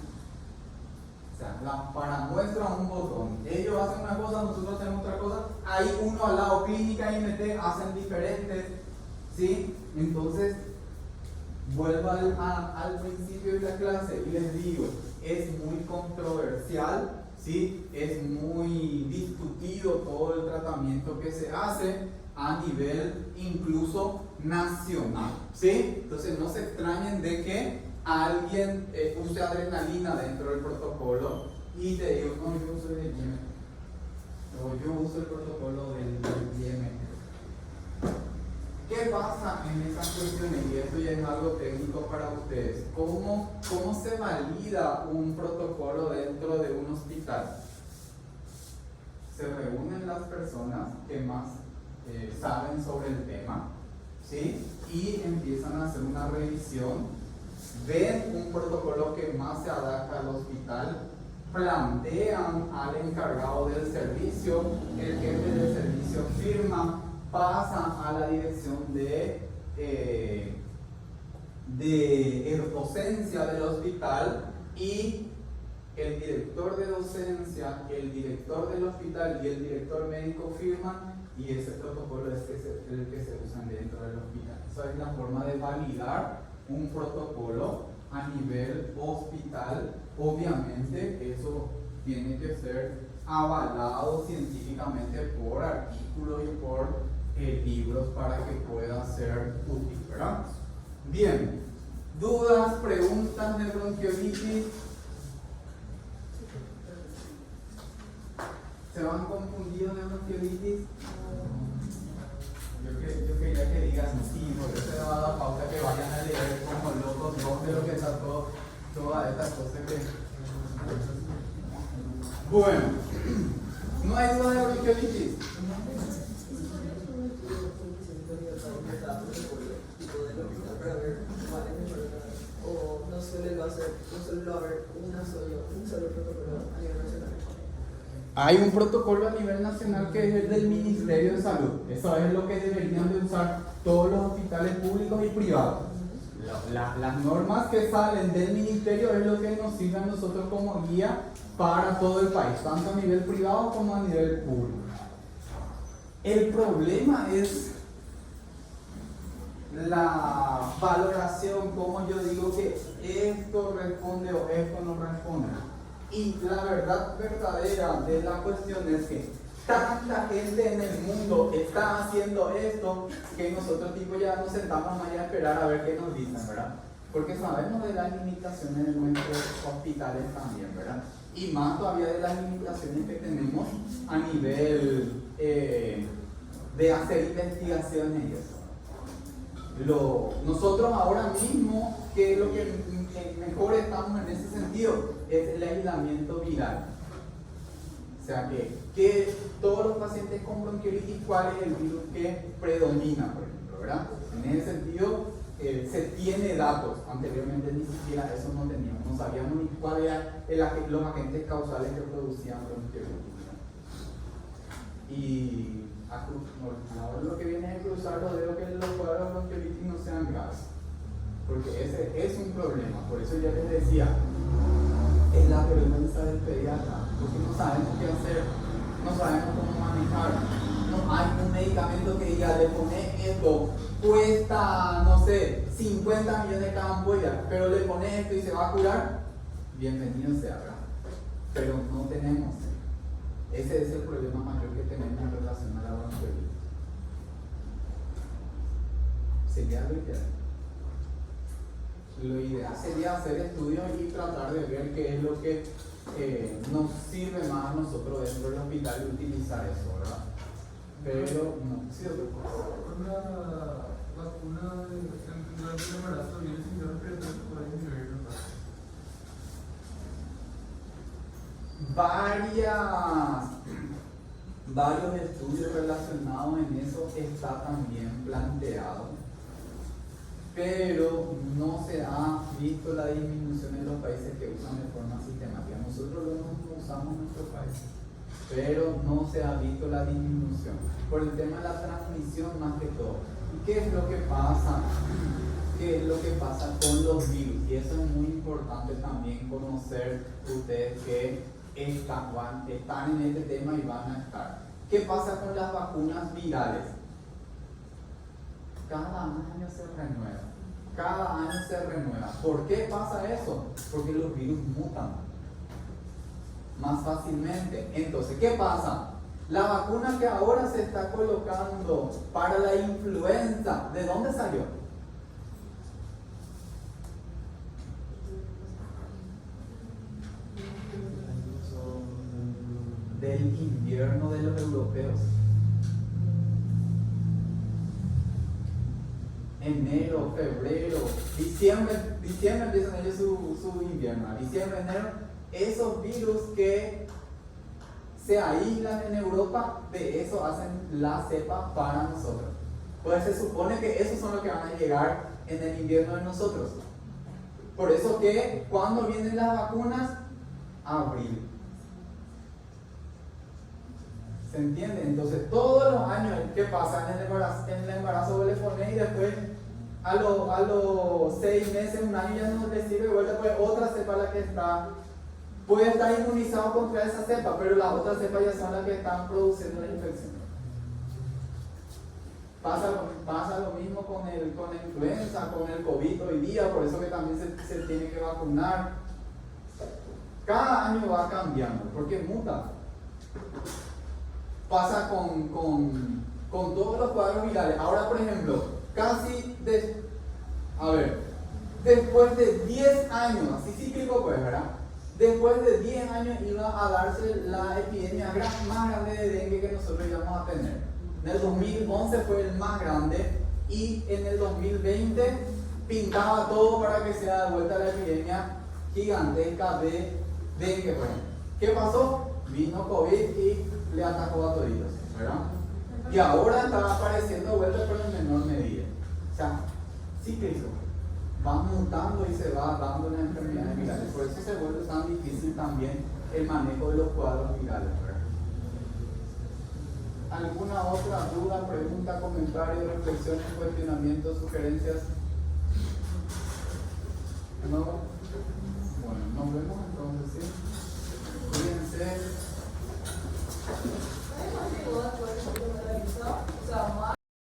O sea, para muestra un botón. Ellos hacen una cosa, nosotros hacemos otra cosa. Hay uno al lado, clínica, IMT, hacen diferentes, ¿sí? Entonces, vuelvo al principio de la clase y les digo, es muy controversial, ¿sí? Es muy discutido todo el tratamiento que se hace a nivel incluso nacional, ¿sí? Entonces no se extrañen de que alguien use adrenalina dentro del protocolo y te digo, no, yo uso el IEM, o yo uso el protocolo del IEM. ¿Qué pasa en esas cuestiones? Y esto ya es algo técnico para ustedes. ¿Cómo se valida un protocolo dentro de un hospital? Se reúnen las personas que más saben sobre el tema, ¿sí? Y empiezan a hacer una revisión, ven un protocolo que más se adapta al hospital, plantean al encargado del servicio, el jefe del servicio firma, pasa a la dirección de docencia del hospital y el director de docencia, el director del hospital y el director médico firman y ese protocolo es el que se usa dentro del hospital. Esa es la forma de validar un protocolo a nivel hospital. Obviamente eso tiene que ser avalado científicamente por artículos y por libros para que pueda ser útil, ¿verdad? Bien, dudas, preguntas de bronquiolitis. ¿Se van confundidos de bronquiolitis? Yo quería que digan sí, porque eso le va a dar pauta que vayan a leer como locos de lo que está todas estas cosas que... Bueno, ¿no hay duda de bronquiolitis? O no suele haber un solo protocolo a nivel nacional. Hay un protocolo a nivel nacional que es el del Ministerio de Salud. Eso es lo que deberían de usar todos los hospitales públicos y privados. Las normas que salen del ministerio es lo que nos sirve a nosotros como guía para todo el país, tanto a nivel privado como a nivel público. El problema es la valoración, como yo digo que esto responde o esto no responde. Y la verdad verdadera de la cuestión es que tanta gente en el mundo está haciendo esto que nosotros tipo ya nos sentamos más a esperar a ver qué nos dicen, ¿verdad? Porque sabemos de las limitaciones de nuestros hospitales también, ¿verdad? Y más todavía de las limitaciones que tenemos a nivel de hacer investigaciones y eso. Nosotros ahora mismo, que es lo que mejor estamos en ese sentido, es el aislamiento viral. O sea que todos los pacientes con bronquiolitis, ¿cuál es el virus que predomina, por ejemplo, ¿verdad? En ese sentido, se tiene datos. Anteriormente ni siquiera eso no teníamos, no sabíamos ni cuáles eran los agentes causales que producían bronquiolitis. Y ahora lo que viene es cruzar los dedos que los cuadros de bronquiolitis no sean graves, porque ese es un problema. Por eso ya les decía, es la vergüenza del pediatra, porque no sabemos qué hacer, no sabemos cómo manejar, no hay un medicamento que diga, le pones esto, cuesta, no sé, 50 millones cada ampolla, pero le pones esto y se va a curar, bienvenido sea, ¿verdad? Pero no tenemos. Ese es el problema mayor que tenemos en relación a la bronquiolitis. Sería lo ideal. Lo ideal sería hacer estudios y tratar de ver qué es lo que nos sirve más a nosotros dentro del hospital y utilizar eso, ¿verdad? Pero no, sí, otra cosa. Con la vacuna durante el embarazo viene el síndrome respiratorio por ahí disminuir, ¿no? Varios estudios relacionados en eso está también planteado, pero no se ha visto la disminución en los países que usan de forma sistemática. Nosotros lo usamos en nuestro país, pero no se ha visto la disminución por el tema de la transmisión más que todo. ¿Y qué es lo que pasa? ¿Qué es lo que pasa con los virus? Y eso es muy importante también conocer ustedes que están en este tema y van a estar. ¿Qué pasa con las vacunas virales? Cada año se renueva. Cada año se renueva. ¿Por qué pasa eso? Porque los virus mutan más fácilmente. Entonces, ¿qué pasa? La vacuna que ahora se está colocando para la influenza, ¿de dónde salió? Del invierno de los europeos. Enero, febrero, diciembre empiezan ellos su invierno. Diciembre, enero, esos virus que se aíslan en Europa, de eso hacen la cepa para nosotros. Pues se supone que esos son los que van a llegar en el invierno de nosotros. Por eso que cuando vienen las vacunas, abril. ¿Se entiende? Entonces todos los años, ¿qué pasa? En el embarazo vos le pones y después a los 6 meses, un año ya no le sirve, vuelve pues otra cepa la que está, puede estar inmunizado contra esa cepa, pero las otras cepas ya son las que están produciendo la infección. Pasa lo mismo con la influenza, con el COVID hoy día, por eso que también se tiene que vacunar. Cada año va cambiando, porque muta. Pasa con todos los cuadros virales. Ahora, por ejemplo, después de 10 años, así cíclico pues, ¿verdad? Después de 10 años iba a darse la epidemia más grande de dengue que nosotros íbamos a tener. En el 2011 fue el más grande y en el 2020 pintaba todo para que sea de vuelta la epidemia gigantesca de dengue. Pues. ¿Qué pasó? Vino COVID y le atacó a toditos, ¿verdad? Y ahora está apareciendo de vuelta pero en menor medida. O sea, cíclico. Va mutando y se va dando las enfermedades virales. Por eso se vuelve tan difícil también el manejo de los cuadros virales, ¿verdad? ¿Alguna otra duda, pregunta, comentario, reflexiones, cuestionamientos, sugerencias? ¿No? Bueno, nos vemos entonces, ¿sí? Cuídense. O sea,